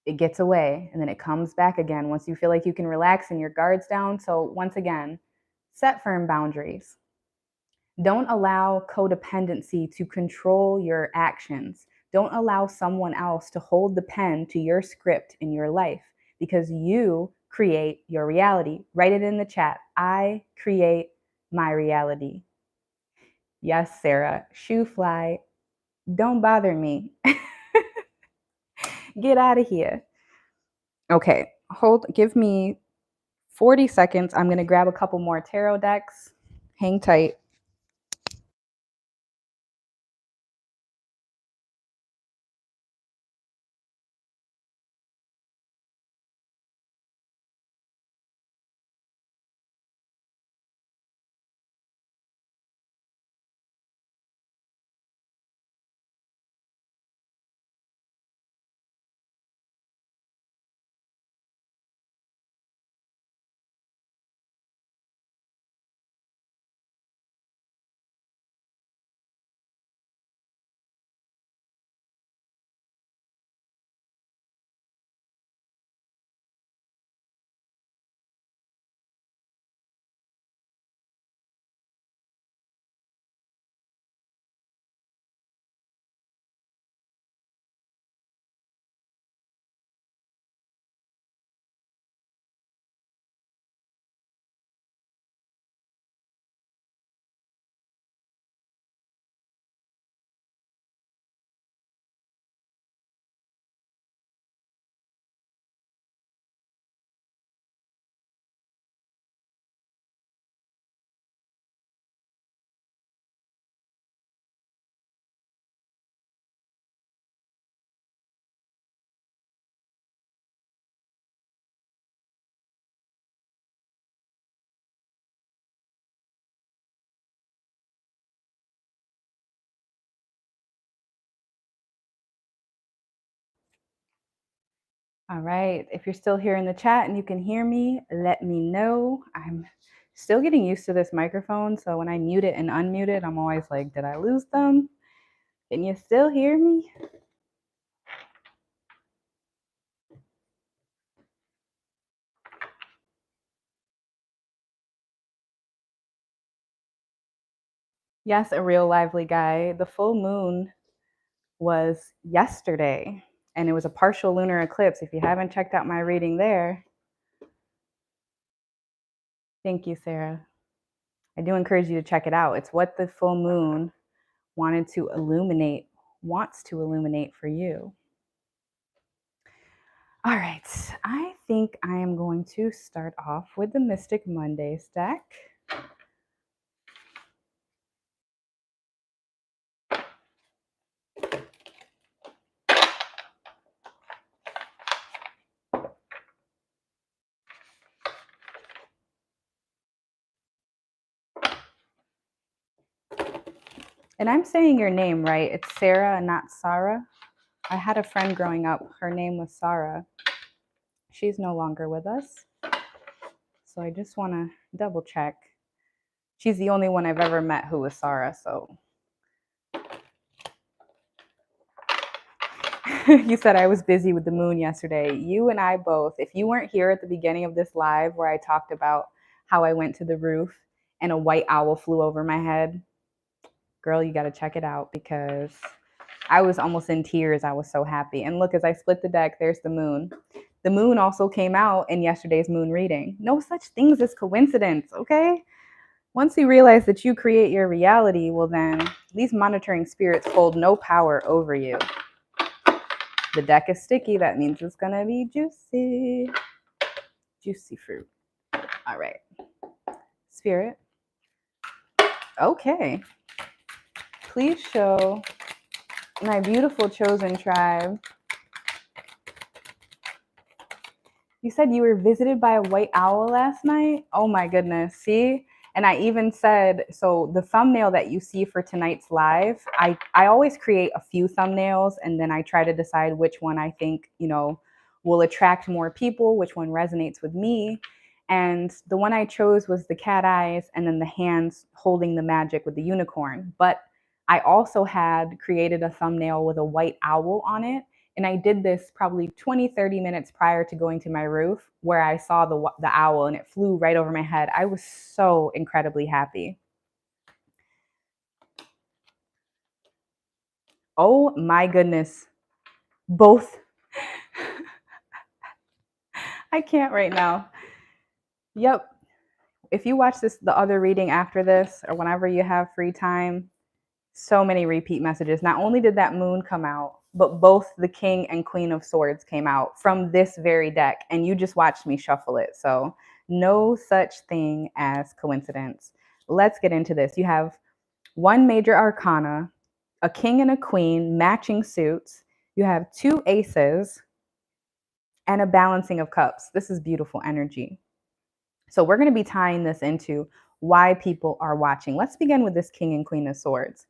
it gets away and then it comes back again once you feel like you can relax and your guard's down. So once again, set firm boundaries. Don't allow codependency to control your actions. Don't allow someone else to hold the pen to your script in your life, because you create your reality. Write it in the chat. I create my reality. Yes, Sarah. Shoe fly. Don't bother me. Get out of here. Okay, give me 40 seconds. I'm going to grab a couple more tarot decks. Hang tight. All right. If you're still here in the chat and you can hear me, let me know. I'm still getting used to this microphone. So when I mute it and unmute it, I'm always like, did I lose them? Can you still hear me? Yes, a real lively guy. The full moon was yesterday and it was a partial lunar eclipse. If you haven't checked out my reading there, thank you, Sarah. I do encourage you to check it out. It's what the full moon wants to illuminate for you. All right, I think I am going to start off with the Mystic Mondays deck. And I'm saying your name right. It's Sarah, not Sarah. I had a friend growing up. Her name was Sarah. She's no longer with us. So I just want to double check. She's the only one I've ever met who was Sarah. So you said I was busy with the moon yesterday. You and I both. If you weren't here at the beginning of this live where I talked about how I went to the roof and a white owl flew over my head, girl, you got to check it out because I was almost in tears. I was so happy. And look, as I split the deck, there's the moon. The moon also came out in yesterday's moon reading. No such things as coincidence, okay? Once you realize that you create your reality, well then, these monitoring spirits hold no power over you. The deck is sticky. That means it's going to be juicy. Juicy fruit. All right. Spirit. Okay. Please show my beautiful chosen tribe. You said you were visited by a white owl last night? Oh my goodness. See? And I even said, so the thumbnail that you see for tonight's live, I always create a few thumbnails and then I try to decide which one I think, will attract more people, which one resonates with me. And the one I chose was the cat eyes and then the hands holding the magic with the unicorn. But I also had created a thumbnail with a white owl on it. And I did this probably 20, 30 minutes prior to going to my roof where I saw the owl and it flew right over my head. I was so incredibly happy. Oh my goodness. Both. I can't right now. Yep. If you watch the other reading after this or whenever you have free time, so many repeat messages. Not only did that moon come out, but both the King and Queen of Swords came out from this very deck, and you just watched me shuffle it. So no such thing as coincidence. Let's get into this. You have one major arcana, a king and a queen, matching suits. You have two aces and a balancing of cups. This is beautiful energy. So we're going to be tying this into why people are watching. Let's begin with this King and Queen of Swords.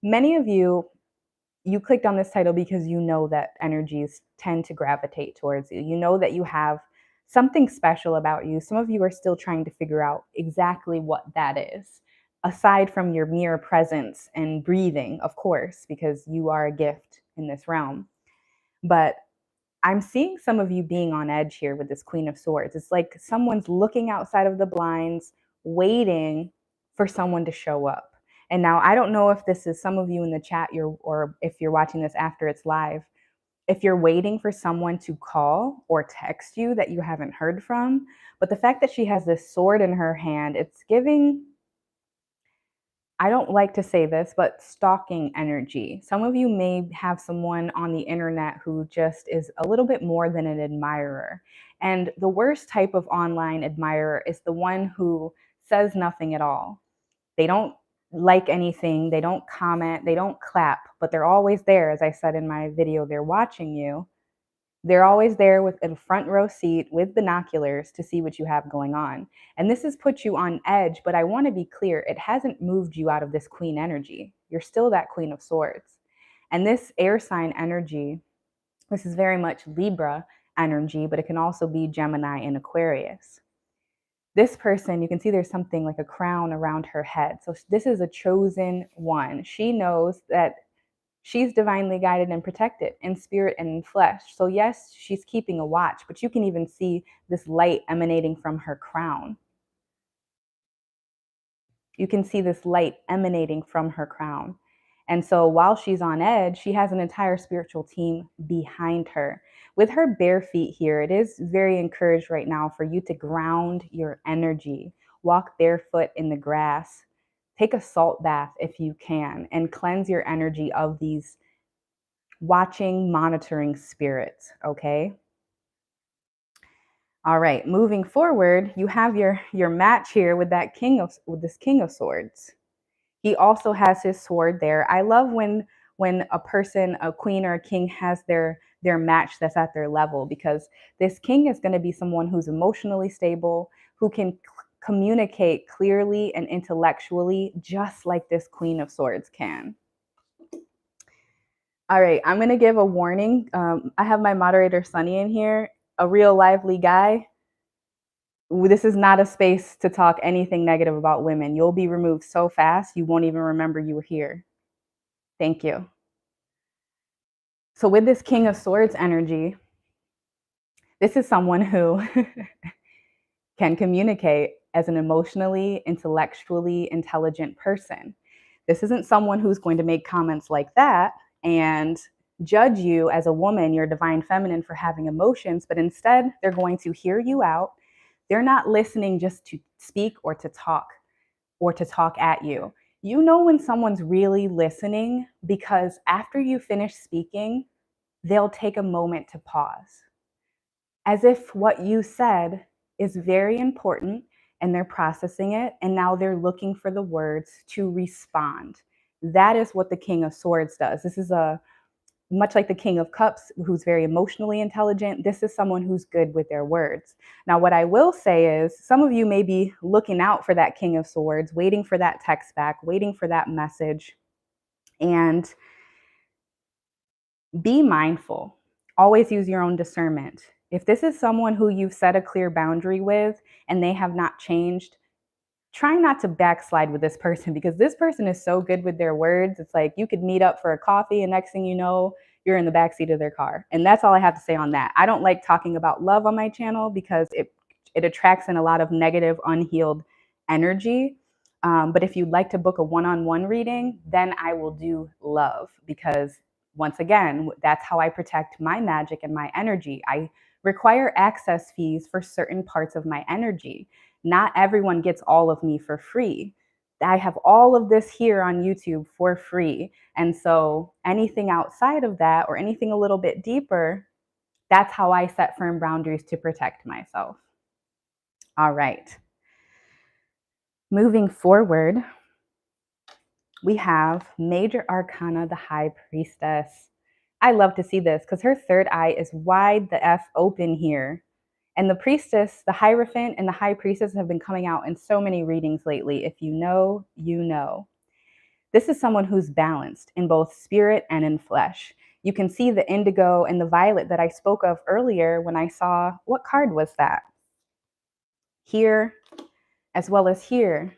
Many of you clicked on this title because you know that energies tend to gravitate towards you. You know that you have something special about you. Some of you are still trying to figure out exactly what that is, aside from your mere presence and breathing, of course, because you are a gift in this realm. But I'm seeing some of you being on edge here with this Queen of Swords. It's like someone's looking outside of the blinds, waiting for someone to show up. And now I don't know if this is some of you in the chat, or if you're watching this after it's live, if you're waiting for someone to call or text you that you haven't heard from. But the fact that she has this sword in her hand, it's giving, I don't like to say this, but stalking energy. Some of you may have someone on the internet who just is a little bit more than an admirer. And the worst type of online admirer is the one who says nothing at all. They don't like anything, they don't comment, they don't clap, but they're always there. As I said in my video, they're watching you. They're always there with a front row seat with binoculars to see what you have going on. And this has put you on edge, but I want to be clear, it hasn't moved you out of this queen energy. You're still that Queen of Swords. And this air sign energy, this is very much Libra, energy, but it can also be Gemini and Aquarius. This person, you can see there's something like a crown around her head. So this is a chosen one. She knows that she's divinely guided and protected in spirit and in flesh. So yes, she's keeping a watch, but you can even see this light emanating from her crown. You can see this light emanating from her crown. And so while she's on edge, she has an entire spiritual team behind her. With her bare feet here, it is very encouraged right now for you to ground your energy. Walk barefoot in the grass. Take a salt bath if you can, and cleanse your energy of these watching, monitoring spirits, okay? All right, moving forward, you have your match here with this king of swords. He also has his sword there. I love when a person, a queen or a king, has their match that's at their level, because this king is going to be someone who's emotionally stable, who can communicate clearly and intellectually, just like this queen of swords can. All right, I'm going to give a warning. I have my moderator Sunny in here, a real lively guy. This is not a space to talk anything negative about women. You'll be removed so fast, you won't even remember you were here. Thank you. So with this King of Swords energy, this is someone who can communicate as an emotionally, intellectually intelligent person. This isn't someone who's going to make comments like that and judge you as a woman, your divine feminine, for having emotions, but instead they're going to hear you out. They're not listening just to speak or to talk at you. You know when someone's really listening because after you finish speaking, they'll take a moment to pause, as if what you said is very important and they're processing it, and now they're looking for the words to respond. That is what the King of Swords does. This is a much like the King of Cups, who's very emotionally intelligent. This is someone who's good with their words. Now, what I will say is some of you may be looking out for that King of Swords, waiting for that text back, waiting for that message. And be mindful. Always use your own discernment. If this is someone who you've set a clear boundary with and they have not changed, try not to backslide with this person, because this person is so good with their words. It's like you could meet up for a coffee and next thing you know, you're in the backseat of their car. And that's all I have to say on that. I don't like talking about love on my channel because it attracts in a lot of negative, unhealed energy. But if you'd like to book a one-on-one reading, then I will do love, because once again, that's how I protect my magic and my energy. I require access fees for certain parts of my energy. Not everyone gets all of me for free. I have all of this here on YouTube for free. And so anything outside of that or anything a little bit deeper, that's how I set firm boundaries to protect myself. All right. Moving forward, we have Major Arcana, the High Priestess. I love to see this because her third eye is wide the F open here. And the Priestess, the Hierophant, and the High Priestess have been coming out in so many readings lately. If you know, you know. This is someone who's balanced in both spirit and in flesh. You can see the indigo and the violet that I spoke of earlier when I saw, what card was that? Here, as well as here.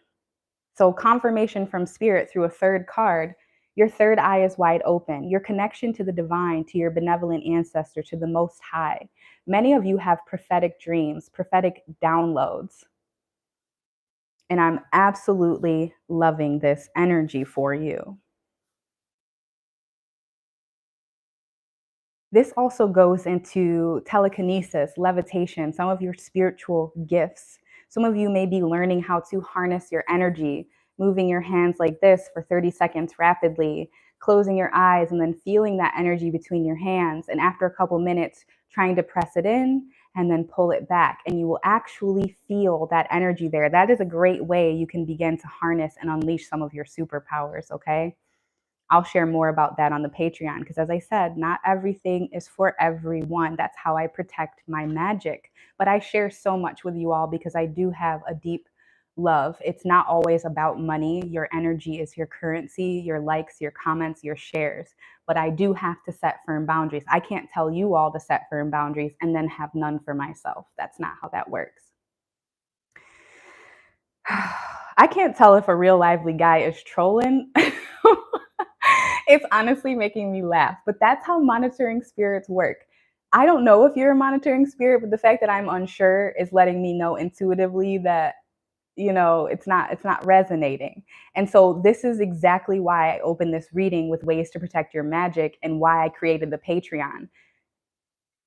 So confirmation from spirit through a third card. Your third eye is wide open. Your connection to the divine, to your benevolent ancestor, to the Most High. Many of you have prophetic dreams, prophetic downloads. And I'm absolutely loving this energy for you. This also goes into telekinesis, levitation, some of your spiritual gifts. Some of you may be learning how to harness your energy, moving your hands like this for 30 seconds rapidly, closing your eyes and then feeling that energy between your hands. And after a couple minutes, trying to press it in and then pull it back. And you will actually feel that energy there. That is a great way you can begin to harness and unleash some of your superpowers, okay? I'll share more about that on the Patreon because, as I said, not everything is for everyone. That's how I protect my magic. But I share so much with you all because I do have a deep love. It's not always about money. Your energy is your currency, your likes, your comments, your shares. But I do have to set firm boundaries. I can't tell you all to set firm boundaries and then have none for myself. That's not how that works. I can't tell if a real lively guy is trolling. It's honestly making me laugh, but that's how monitoring spirits work. I don't know if you're a monitoring spirit, but the fact that I'm unsure is letting me know intuitively that it's not resonating. And so this is exactly why I opened this reading with ways to protect your magic and why I created the Patreon.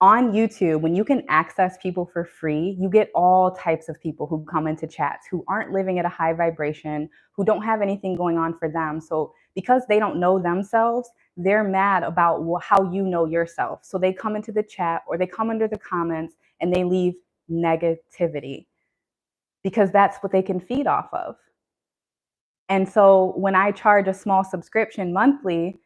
On YouTube, when you can access people for free, you get all types of people who come into chats who aren't living at a high vibration, who don't have anything going on for them. So because they don't know themselves, they're mad about how you know yourself. So they come into the chat or they come under the comments and they leave negativity because that's what they can feed off of. And so when I charge a small subscription monthly,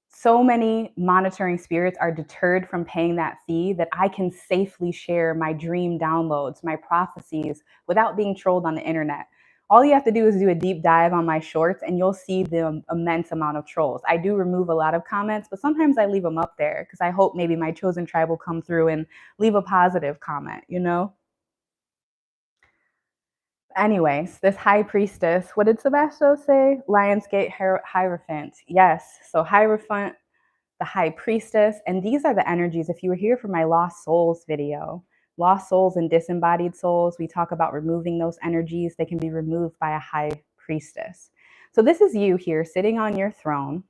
so many monitoring spirits are deterred from paying that fee that I can safely share my dream downloads, my prophecies, without being trolled on the internet. All you have to do is do a deep dive on my shorts and you'll see the immense amount of trolls. I do remove a lot of comments, but sometimes I leave them up there because I hope maybe my chosen tribe will come through and leave a positive comment, you know? Anyways, this high priestess, what did Sebastian say? Lionsgate Hierophant. Yes, so Hierophant, the high priestess, and these are the energies. If you were here for my lost souls video, lost souls and disembodied souls, we talk about removing those energies. They can be removed by a high priestess. So this is you here sitting on your throne,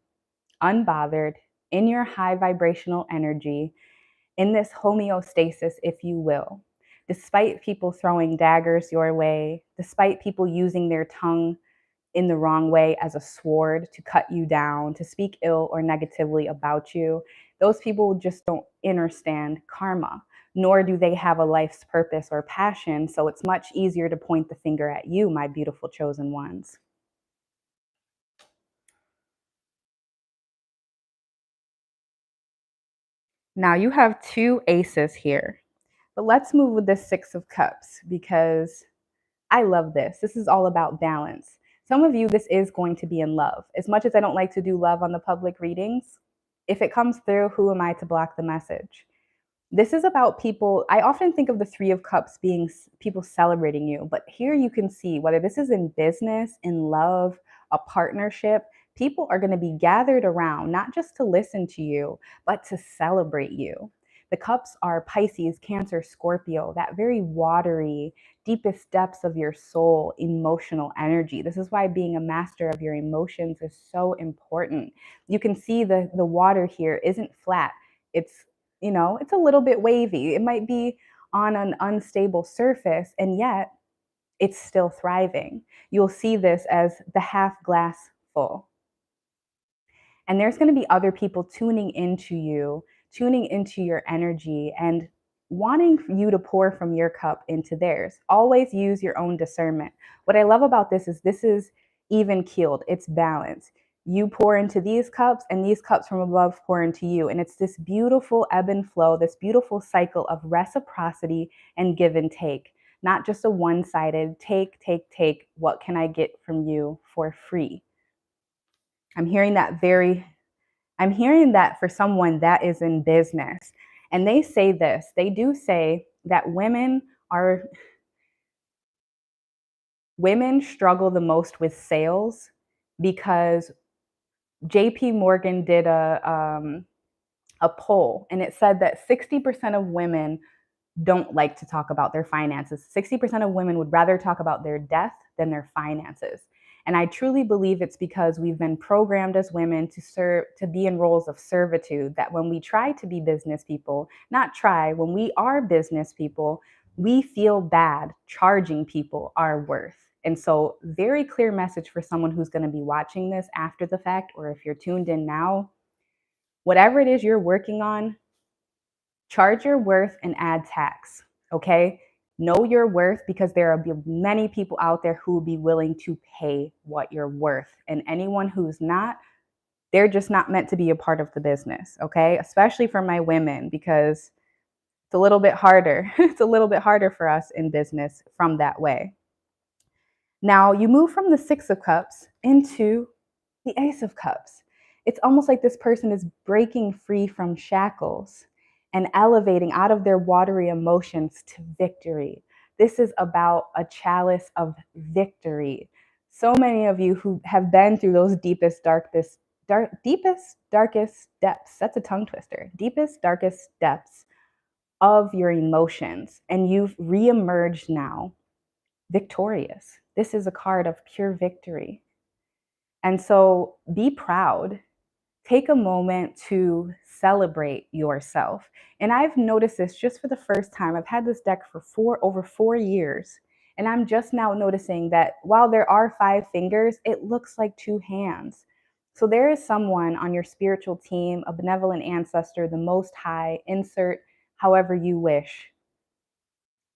unbothered, in your high vibrational energy, in this homeostasis, if you will. Despite people throwing daggers your way, despite people using their tongue in the wrong way as a sword to cut you down, to speak ill or negatively about you, those people just don't understand karma, nor do they have a life's purpose or passion. So it's much easier to point the finger at you, my beautiful chosen ones. Now you have two aces here, but let's move with the Six of Cups because I love this. This is all about balance. Some of you, this is going to be in love. As much as I don't like to do love on the public readings, if it comes through, who am I to block the message? This is about people. I often think of the Three of Cups being people celebrating you, but here you can see whether this is in business, in love, a partnership, people are going to be gathered around, not just to listen to you, but to celebrate you. The cups are Pisces, Cancer, Scorpio, that very watery, deepest depths of your soul, emotional energy. This is why being a master of your emotions is so important. You can see the water here isn't flat. It's a little bit wavy. It might be on an unstable surface, and yet it's still thriving. You'll see this as the half glass full. And there's going to be other people tuning into you, tuning into your energy, and wanting you to pour from your cup into theirs. Always use your own discernment. What I love about this is even keeled, it's balanced. You pour into these cups, and these cups from above pour into you. And it's this beautiful ebb and flow, this beautiful cycle of reciprocity and give and take. Not just a one-sided take, take, take. What can I get from you for free? I'm hearing that for someone that is in business. And they say this, they do say that women struggle the most with sales because JP Morgan did a poll, and it said that 60% of women don't like to talk about their finances. 60% of women would rather talk about their death than their finances. And I truly believe it's because we've been programmed as women to be in roles of servitude, that when we try to be business people, when we are business people, we feel bad charging people our worth. And so, very clear message for someone who's going to be watching this after the fact, or if you're tuned in now, whatever it is you're working on, charge your worth and add tax, okay? Know your worth, because there will be many people out there who will be willing to pay what you're worth. And anyone who's not, they're just not meant to be a part of the business, okay? Especially for my women, because it's a little bit harder. It's a little bit harder for us in business from that way. Now you move from the Six of Cups into the Ace of Cups. It's almost like this person is breaking free from shackles and elevating out of their watery emotions to victory. This is about a chalice of victory. So many of you who have been through those deepest, darkest depths, that's a tongue twister, deepest, darkest depths of your emotions, and you've reemerged now victorious. This is a card of pure victory. And so be proud. Take a moment to celebrate yourself. And I've noticed this just for the first time. I've had this deck for over 4 years. And I'm just now noticing that while there are 5 fingers, it looks like 2 hands. So there is someone on your spiritual team, a benevolent ancestor, the Most High, insert however you wish.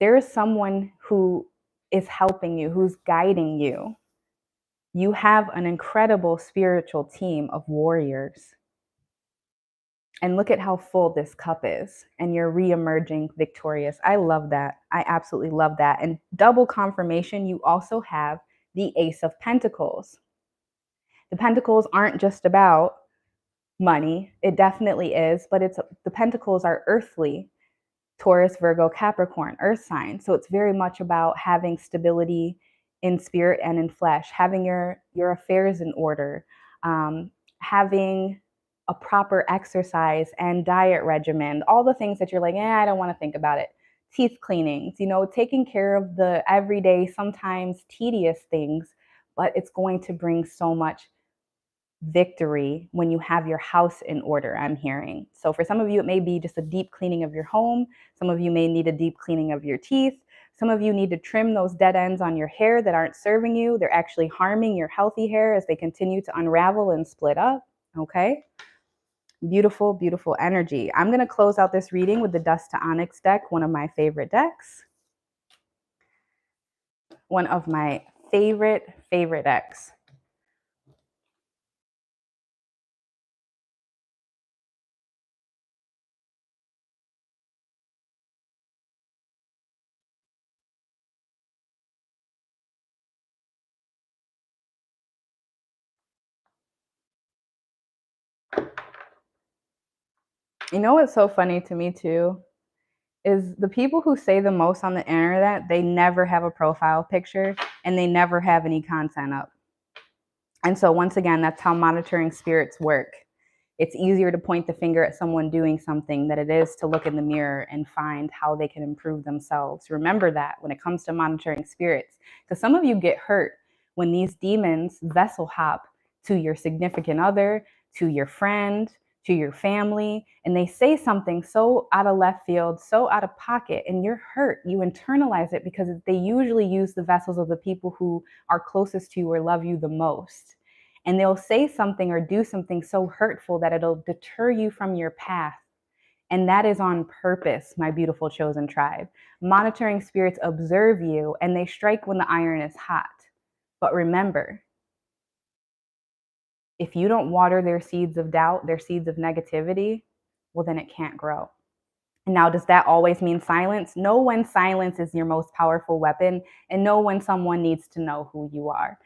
There is someone who is helping you, who's guiding you. You have an incredible spiritual team of warriors. And look at how full this cup is, and you're re-emerging victorious. I love that. I absolutely love that. And double confirmation, you also have the Ace of Pentacles. The Pentacles aren't just about money. It definitely is, but the Pentacles are earthly. Taurus, Virgo, Capricorn, earth sign. So it's very much about having stability in spirit and in flesh, having your affairs in order, having a proper exercise and diet regimen, all the things that you're like, I don't want to think about it. Teeth cleanings, taking care of the everyday, sometimes tedious things, but it's going to bring so much victory when you have your house in order, I'm hearing. So for some of you, it may be just a deep cleaning of your home. Some of you may need a deep cleaning of your teeth. Some of you need to trim those dead ends on your hair that aren't serving you. They're actually harming your healthy hair as they continue to unravel and split up. Okay. Beautiful, beautiful energy. I'm going to close out this reading with the Dust to Onyx deck, one of my favorite decks. One of my favorite decks. You know what's so funny to me too is the people who say the most on the internet, they never have a profile picture and they never have any content up. And so once again, that's how monitoring spirits work. It's easier to point the finger at someone doing something than it is to look in the mirror and find how they can improve themselves. Remember that when it comes to monitoring spirits, because some of you get hurt when these demons vessel hop to your significant other, to your friend, to your family, and they say something so out of left field, so out of pocket, and you're hurt. You internalize it because they usually use the vessels of the people who are closest to you or love you the most. And they'll say something or do something so hurtful that it'll deter you from your path. And that is on purpose, my beautiful chosen tribe. Monitoring spirits observe you and they strike when the iron is hot. But remember, if you don't water their seeds of doubt, their seeds of negativity, well, then it can't grow. And now, does that always mean silence? Know when silence is your most powerful weapon, and know when someone needs to know who you are.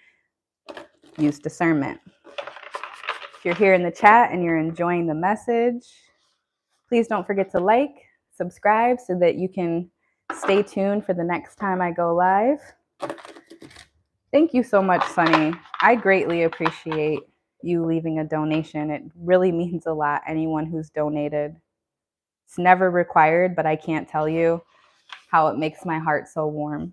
Use discernment. If you're here in the chat and you're enjoying the message, please don't forget to like, subscribe so that you can stay tuned for the next time I go live. Thank you so much, Sunny. I greatly appreciate you leaving a donation. It really means a lot, anyone who's donated. It's never required, but I can't tell you how it makes my heart so warm.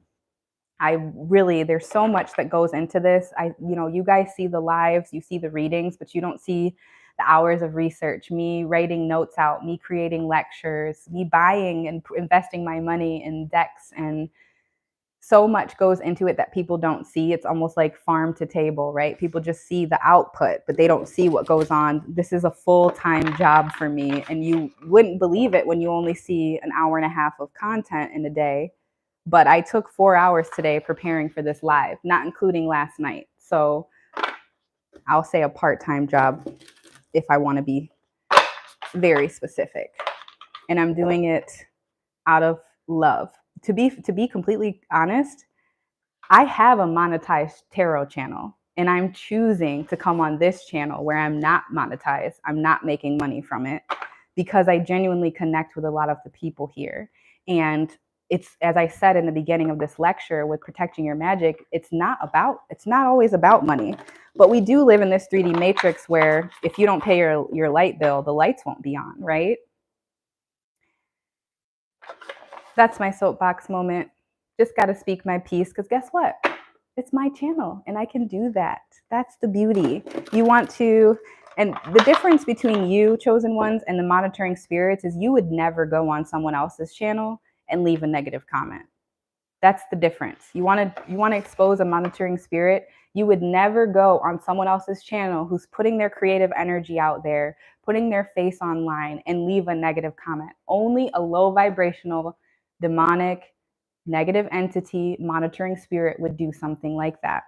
There's so much that goes into this. You guys see the lives, you see the readings, but you don't see the hours of research, me writing notes out, me creating lectures, me buying and investing my money in decks, and so much goes into it that people don't see. It's almost like farm to table, right? People just see the output, but they don't see what goes on. This is a full-time job for me, and you wouldn't believe it when you only see an hour and a half of content in a day. But I took 4 hours today preparing for this live, not including last night. So I'll say a part-time job if I want to be very specific. And I'm doing it out of love. To be completely honest, I have a monetized tarot channel, and I'm choosing to come on this channel where I'm not monetized. I'm not making money from it because I genuinely connect with a lot of the people here. And it's, as I said in the beginning of this lecture with protecting your magic, it's not always about money. But we do live in this 3D matrix where if you don't pay your light bill, the lights won't be on, right? That's my soapbox moment. Just got to speak my piece because guess what? It's my channel and I can do that. That's the beauty. You want to, and the difference between you, chosen ones, and the monitoring spirits is you would never go on someone else's channel and leave a negative comment. That's the difference. You want to expose a monitoring spirit, you would never go on someone else's channel who's putting their creative energy out there, putting their face online and leave a negative comment. Only a low vibrational, demonic, negative entity monitoring spirit would do something like that.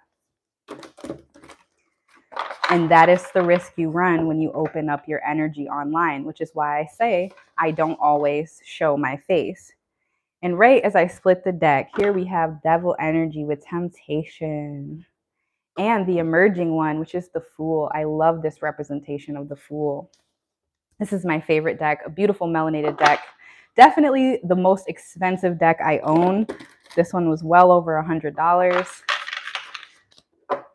And that is the risk you run when you open up your energy online, which is why I say I don't always show my face. And right as I split the deck, here we have devil energy with temptation and the emerging one, which is the Fool. I love this representation of the Fool. This is my favorite deck, a beautiful melanated deck. Definitely the most expensive deck I own. This one was well over $100.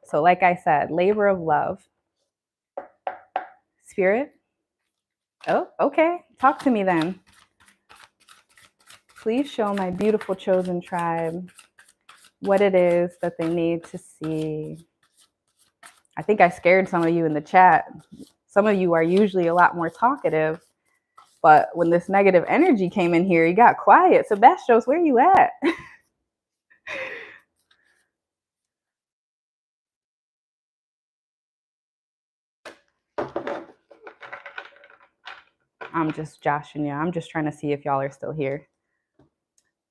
So like I said, labor of love. Spirit? Oh, okay. Talk to me then. Please show my beautiful chosen tribe what it is that they need to see. I think I scared some of you in the chat. Some of you are usually a lot more talkative, but when this negative energy came in here, you got quiet. Sebastios, where you at? I'm just joshing you. I'm just trying to see if y'all are still here.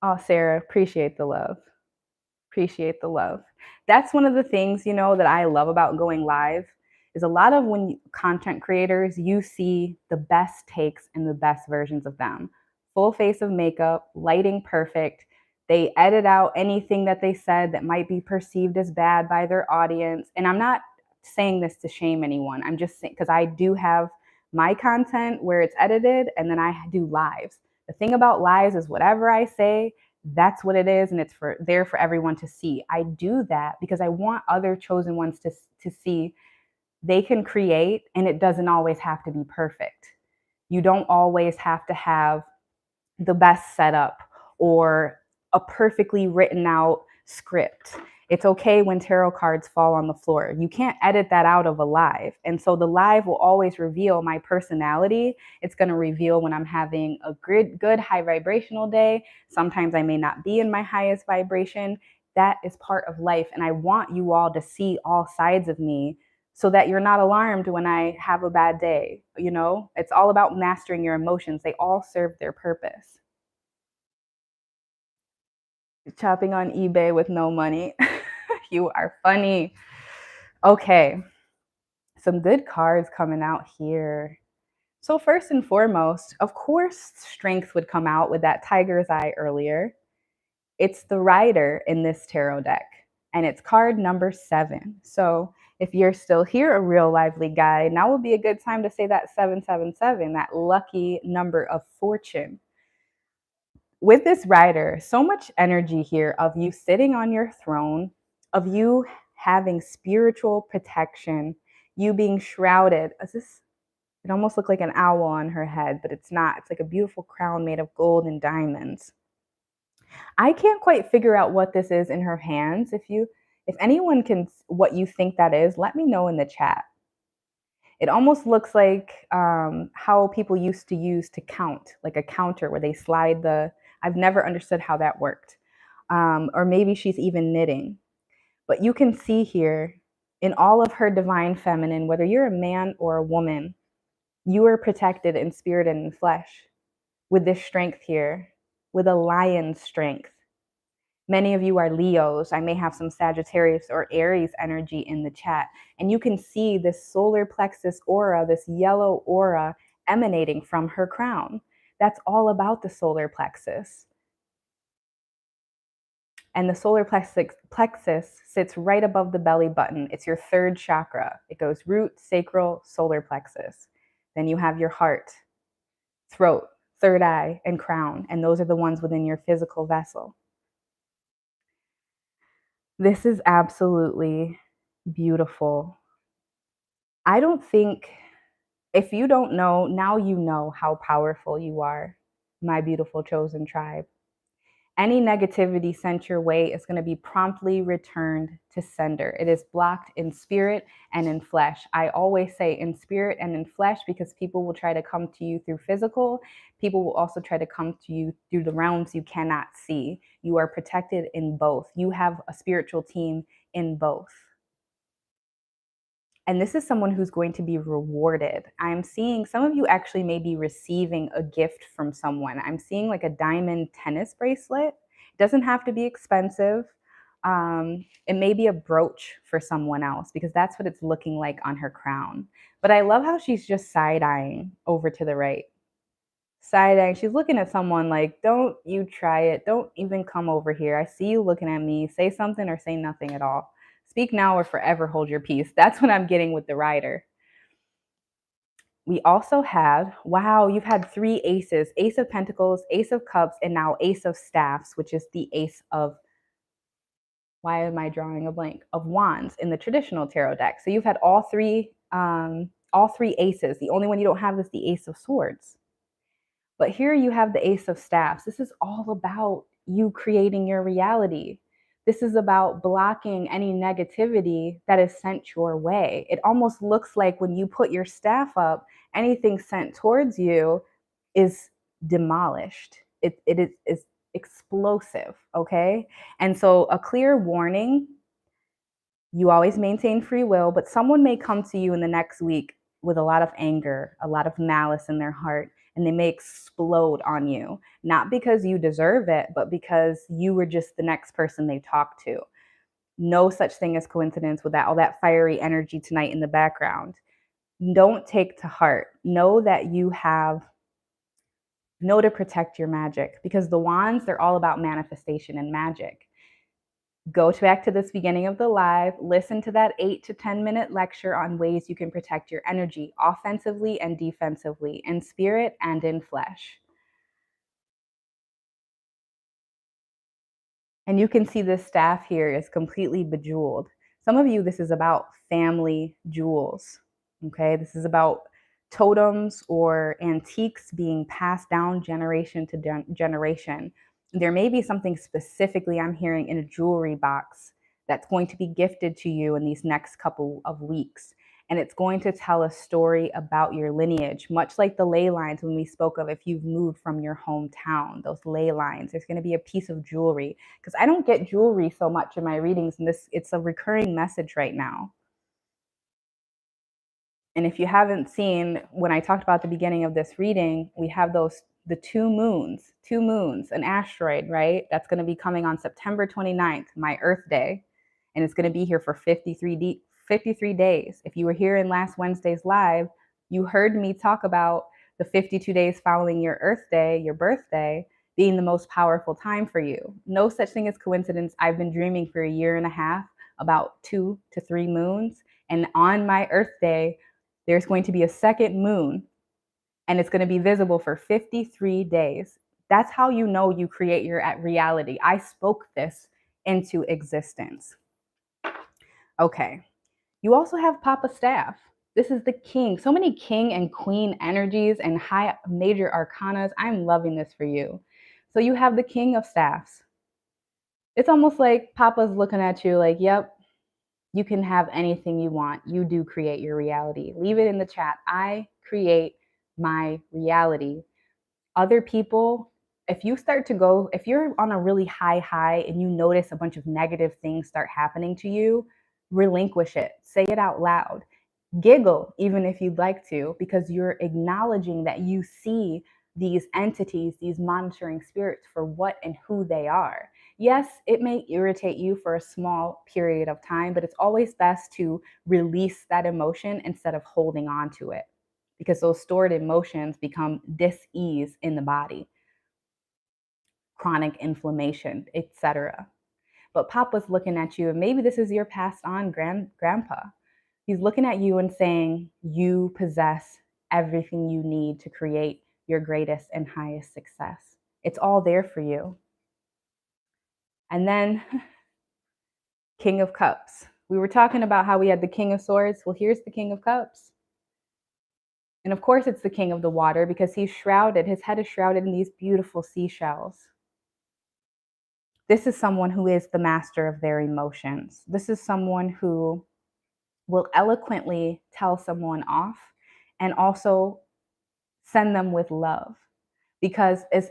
Oh, Sarah, appreciate the love. Appreciate the love. That's one of the things, that I love about going live is a lot of when content creators, you see the best takes and the best versions of them. Full face of makeup, lighting perfect. They edit out anything that they said that might be perceived as bad by their audience. And I'm not saying this to shame anyone. I'm just saying, because I do have my content where it's edited and then I do lives. The thing about lives is whatever I say, that's what it is, and it's there for everyone to see. I do that because I want other chosen ones to see they can create, and it doesn't always have to be perfect. You don't always have to have the best setup or a perfectly written out script. It's okay when tarot cards fall on the floor. You can't edit that out of a live. And so the live will always reveal my personality. It's going to reveal when I'm having a good high vibrational day. Sometimes I may not be in my highest vibration. That is part of life. And I want you all to see all sides of me so that you're not alarmed when I have a bad day. It's all about mastering your emotions. They all serve their purpose. Shopping on eBay with no money. You are funny. Okay, some good cards coming out here. So first and foremost, of course, strength would come out with that tiger's eye earlier. It's the Rider in this tarot deck, and it's card number 7. So if you're still here, a real lively guy, now would be a good time to say that 777, that lucky number of fortune. With this Rider, so much energy here of you sitting on your throne, of you having spiritual protection, you being shrouded. It almost looked like an owl on her head, but it's not. It's like a beautiful crown made of gold and diamonds. I can't quite figure out what this is in her hands. If anyone can, what you think that is, let me know in the chat. It almost looks like how people used to use to count, like a counter where they slide I've never understood how that worked. Or maybe she's even knitting. But you can see here in all of her divine feminine, whether you're a man or a woman, you are protected in spirit and in flesh with this strength here, with a lion's strength. Many of you are Leos. I may have some Sagittarius or Aries energy in the chat. And you can see this solar plexus aura, this yellow aura emanating from her crown. That's all about the solar plexus. And the solar plexus sits right above the belly button. It's your third chakra. It goes root, sacral, solar plexus. Then you have your heart, throat, third eye, and crown. And those are the ones within your physical vessel. This is absolutely beautiful. I don't think, if you don't know, now you know how powerful you are, my beautiful chosen tribe. Any negativity sent your way is going to be promptly returned to sender. It is blocked in spirit and in flesh. I always say in spirit and in flesh because people will try to come to you through physical. People will also try to come to you through the realms you cannot see. You are protected in both. You have a spiritual team in both. And this is someone who's going to be rewarded. I'm seeing some of you actually may be receiving a gift from someone. I'm seeing like a diamond tennis bracelet. It doesn't have to be expensive. It may be a brooch for someone else because that's what it's looking like on her crown. But I love how she's just side-eyeing over to the right. Side-eyeing. She's looking at someone like, don't you try it. Don't even come over here. I see you looking at me. Say something or say nothing at all. Speak now or forever hold your peace. That's what I'm getting with the rider. We also have, wow, you've had 3 aces, Ace of Pentacles, Ace of Cups, and now Ace of Staffs, which is the Ace of, why am I drawing a blank, of Wands in the traditional tarot deck. So you've had all three aces. The only one you don't have is the Ace of Swords. But here you have the Ace of Staffs. This is all about you creating your reality. This is about blocking any negativity that is sent your way. It almost looks like when you put your staff up, anything sent towards you is demolished. It is explosive, okay? And so a clear warning, you always maintain free will, but someone may come to you in the next week with a lot of anger, a lot of malice in their heart, and they may explode on you, not because you deserve it, but because you were just the next person they talked to. No such thing as coincidence with that, all that fiery energy tonight in the background. Don't take to heart. Know that you know to protect your magic, because the wands, they're all about manifestation and magic. Go back to this beginning of the live, listen to that 8 to 10 minute lecture on ways you can protect your energy offensively and defensively, in spirit and in flesh. And you can see this staff here is completely bejeweled. Some of you, this is about family jewels, okay? This is about totems or antiques being passed down generation to generation. There may be something specifically I'm hearing in a jewelry box that's going to be gifted to you in these next couple of weeks. And it's going to tell a story about your lineage, much like the ley lines when we spoke of if you've moved from your hometown, those ley lines. There's going to be a piece of jewelry, because I don't get jewelry so much in my readings, and it's a recurring message right now. And if you haven't seen, when I talked about the beginning of this reading, we have the two moons, an asteroid, right? That's going to be coming on September 29th, my Earth Day. And it's going to be here for 53 days. If you were here in last Wednesday's live, you heard me talk about the 52 days following your Earth Day, your birthday, being the most powerful time for you. No such thing as coincidence. I've been dreaming for a year and a half about 2 to 3 moons. And on my Earth Day, there's going to be a second moon, and it's going to be visible for 53 days. That's how you know you create your reality. I spoke this into existence. Okay. You also have Papa Staff. This is the king. So many king and queen energies and high major arcanas. I'm loving this for you. So you have the King of Staffs. It's almost like Papa's looking at you like, yep, you can have anything you want. You do create your reality. Leave it in the chat. I create my reality. Other people, if you're on a really high and you notice a bunch of negative things start happening to you, relinquish it. Say it out loud. Giggle, even if you'd like to, because you're acknowledging that you see these entities, these monitoring spirits, for what and who they are. Yes, it may irritate you for a small period of time, but it's always best to release that emotion instead of holding on to it, because those stored emotions become dis-ease in the body, chronic inflammation, etc. But Papa's looking at you, and maybe this is your passed on grandpa. He's looking at you and saying, you possess everything you need to create your greatest and highest success. It's all there for you. And then King of Cups. We were talking about how we had the King of Swords. Well, here's the King of Cups. And of course, it's the king of the water because he's shrouded. His head is shrouded in these beautiful seashells. This is someone who is the master of their emotions. This is someone who will eloquently tell someone off and also send them with love. Because as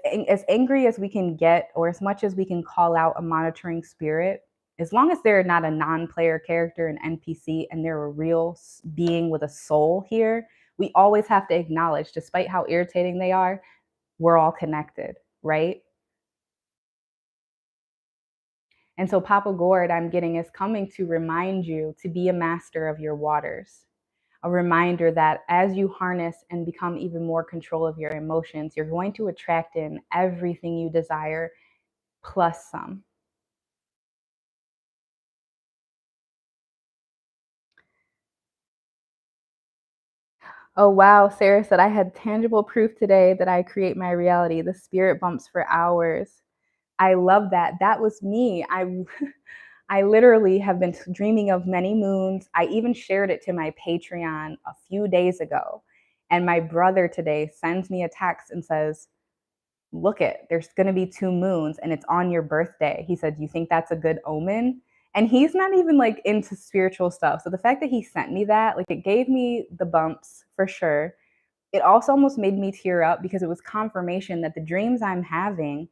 angry as we can get, or as much as we can call out a monitoring spirit, as long as they're not a non-player character, an NPC, and they're a real being with a soul here, we always have to acknowledge, despite how irritating they are, we're all connected, right? And so Papa Gord, I'm getting, is coming to remind you to be a master of your waters. A reminder that as you harness and become even more control of your emotions, you're going to attract in everything you desire, plus some. Oh, wow. Sarah said, I had tangible proof today that I create my reality. The spirit bumps for hours. I love that. That was me. I literally have been dreaming of many moons. I even shared it to my Patreon a few days ago. And my brother today sends me a text and says, look there's going to be 2 moons and it's on your birthday. He said, you think that's a good omen? And he's not even like into spiritual stuff. So the fact that he sent me that, like, it gave me the bumps for sure. It also almost made me tear up because it was confirmation that the dreams I'm having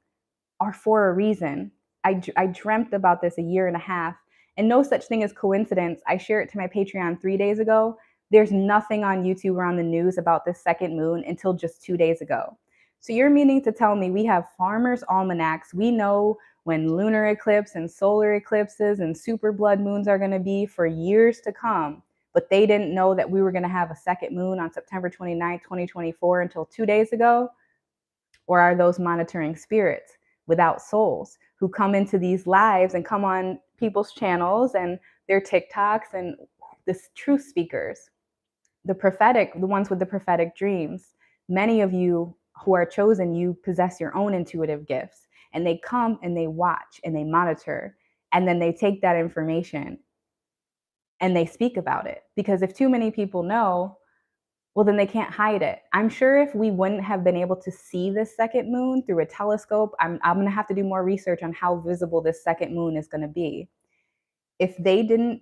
are for a reason. I dreamt about this a year and a half, and no such thing as coincidence. I shared it to my Patreon 3 days ago. There's nothing on YouTube or on the news about this second moon until just 2 days ago. So you're meaning to tell me we have farmers' almanacs. We know when lunar eclipse and solar eclipses and super blood moons are going to be for years to come, but they didn't know that we were going to have a second moon on September 29th, 2024 until 2 days ago? Or are those monitoring spirits without souls who come into these lives and come on people's channels and their TikToks and this truth speakers, the prophetic, the ones with the prophetic dreams? Many of you who are chosen, you possess your own intuitive gifts, and they come and they watch and they monitor, and then they take that information and they speak about it. Because if too many people know, well, then they can't hide it. I'm sure if we wouldn't have been able to see this second moon through a telescope, I'm going to have to do more research on how visible this second moon is going to be. If they didn't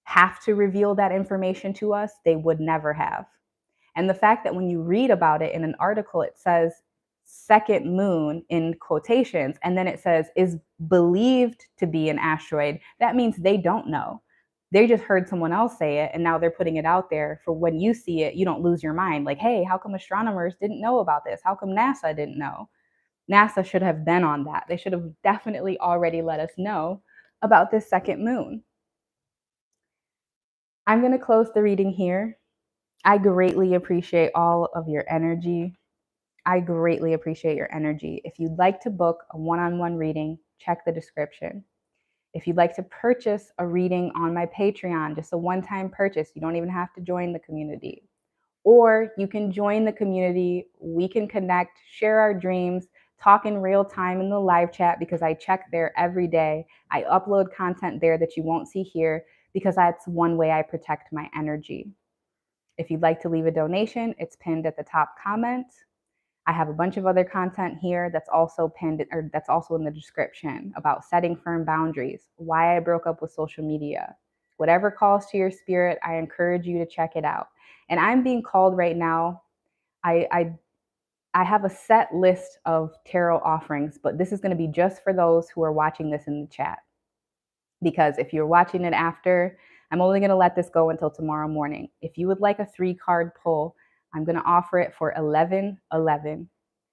have to reveal that information to us, they would never have. And the fact that when you read about it in an article, it says second moon in quotations, and then it says is believed to be an asteroid, that means they don't know. They just heard someone else say it, and now they're putting it out there for when you see it, you don't lose your mind. Like, hey, how come astronomers didn't know about this? How come NASA didn't know? NASA should have been on that. They should have definitely already let us know about this second moon. I'm going to close the reading here. I greatly appreciate all of your energy. I greatly appreciate your energy. If you'd like to book a one-on-one reading, check the description. If you'd like to purchase a reading on my Patreon, just a one-time purchase, you don't even have to join the community. Or you can join the community, we can connect, share our dreams, talk in real time in the live chat, because I check there every day. I upload content there that you won't see here because that's one way I protect my energy. If you'd like to leave a donation, it's pinned at the top comment. I have a bunch of other content here that's also pinned, or that's also in the description, about setting firm boundaries, why I broke up with social media. Whatever calls to your spirit, I encourage you to check it out. And I'm being called right now. I have a set list of tarot offerings, but this is going to be just for those who are watching this in the chat. Because if you're watching it after, I'm only going to let this go until tomorrow morning. If you would like a 3-card pull, I'm going to offer it for $11.11.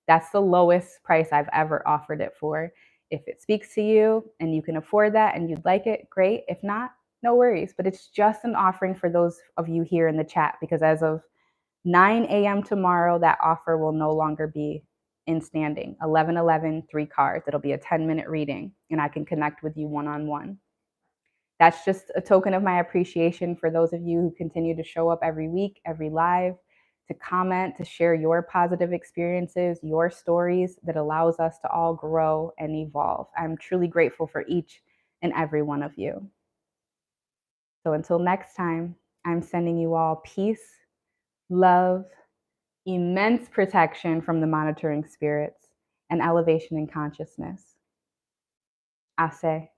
That's the lowest price I've ever offered it for. If it speaks to you and you can afford that and you'd like it, great. If not, no worries. But it's just an offering for those of you here in the chat, because as of 9 a.m. tomorrow, that offer will no longer be in standing, 1111, 3 cards. It'll be a 10-minute reading, and I can connect with you one-on-one. That's just a token of my appreciation for those of you who continue to show up every week, every live, to comment, to share your positive experiences, your stories that allows us to all grow and evolve. I'm truly grateful for each and every one of you. So until next time, I'm sending you all peace, love, immense protection from the monitoring spirits, and elevation in consciousness. Ase.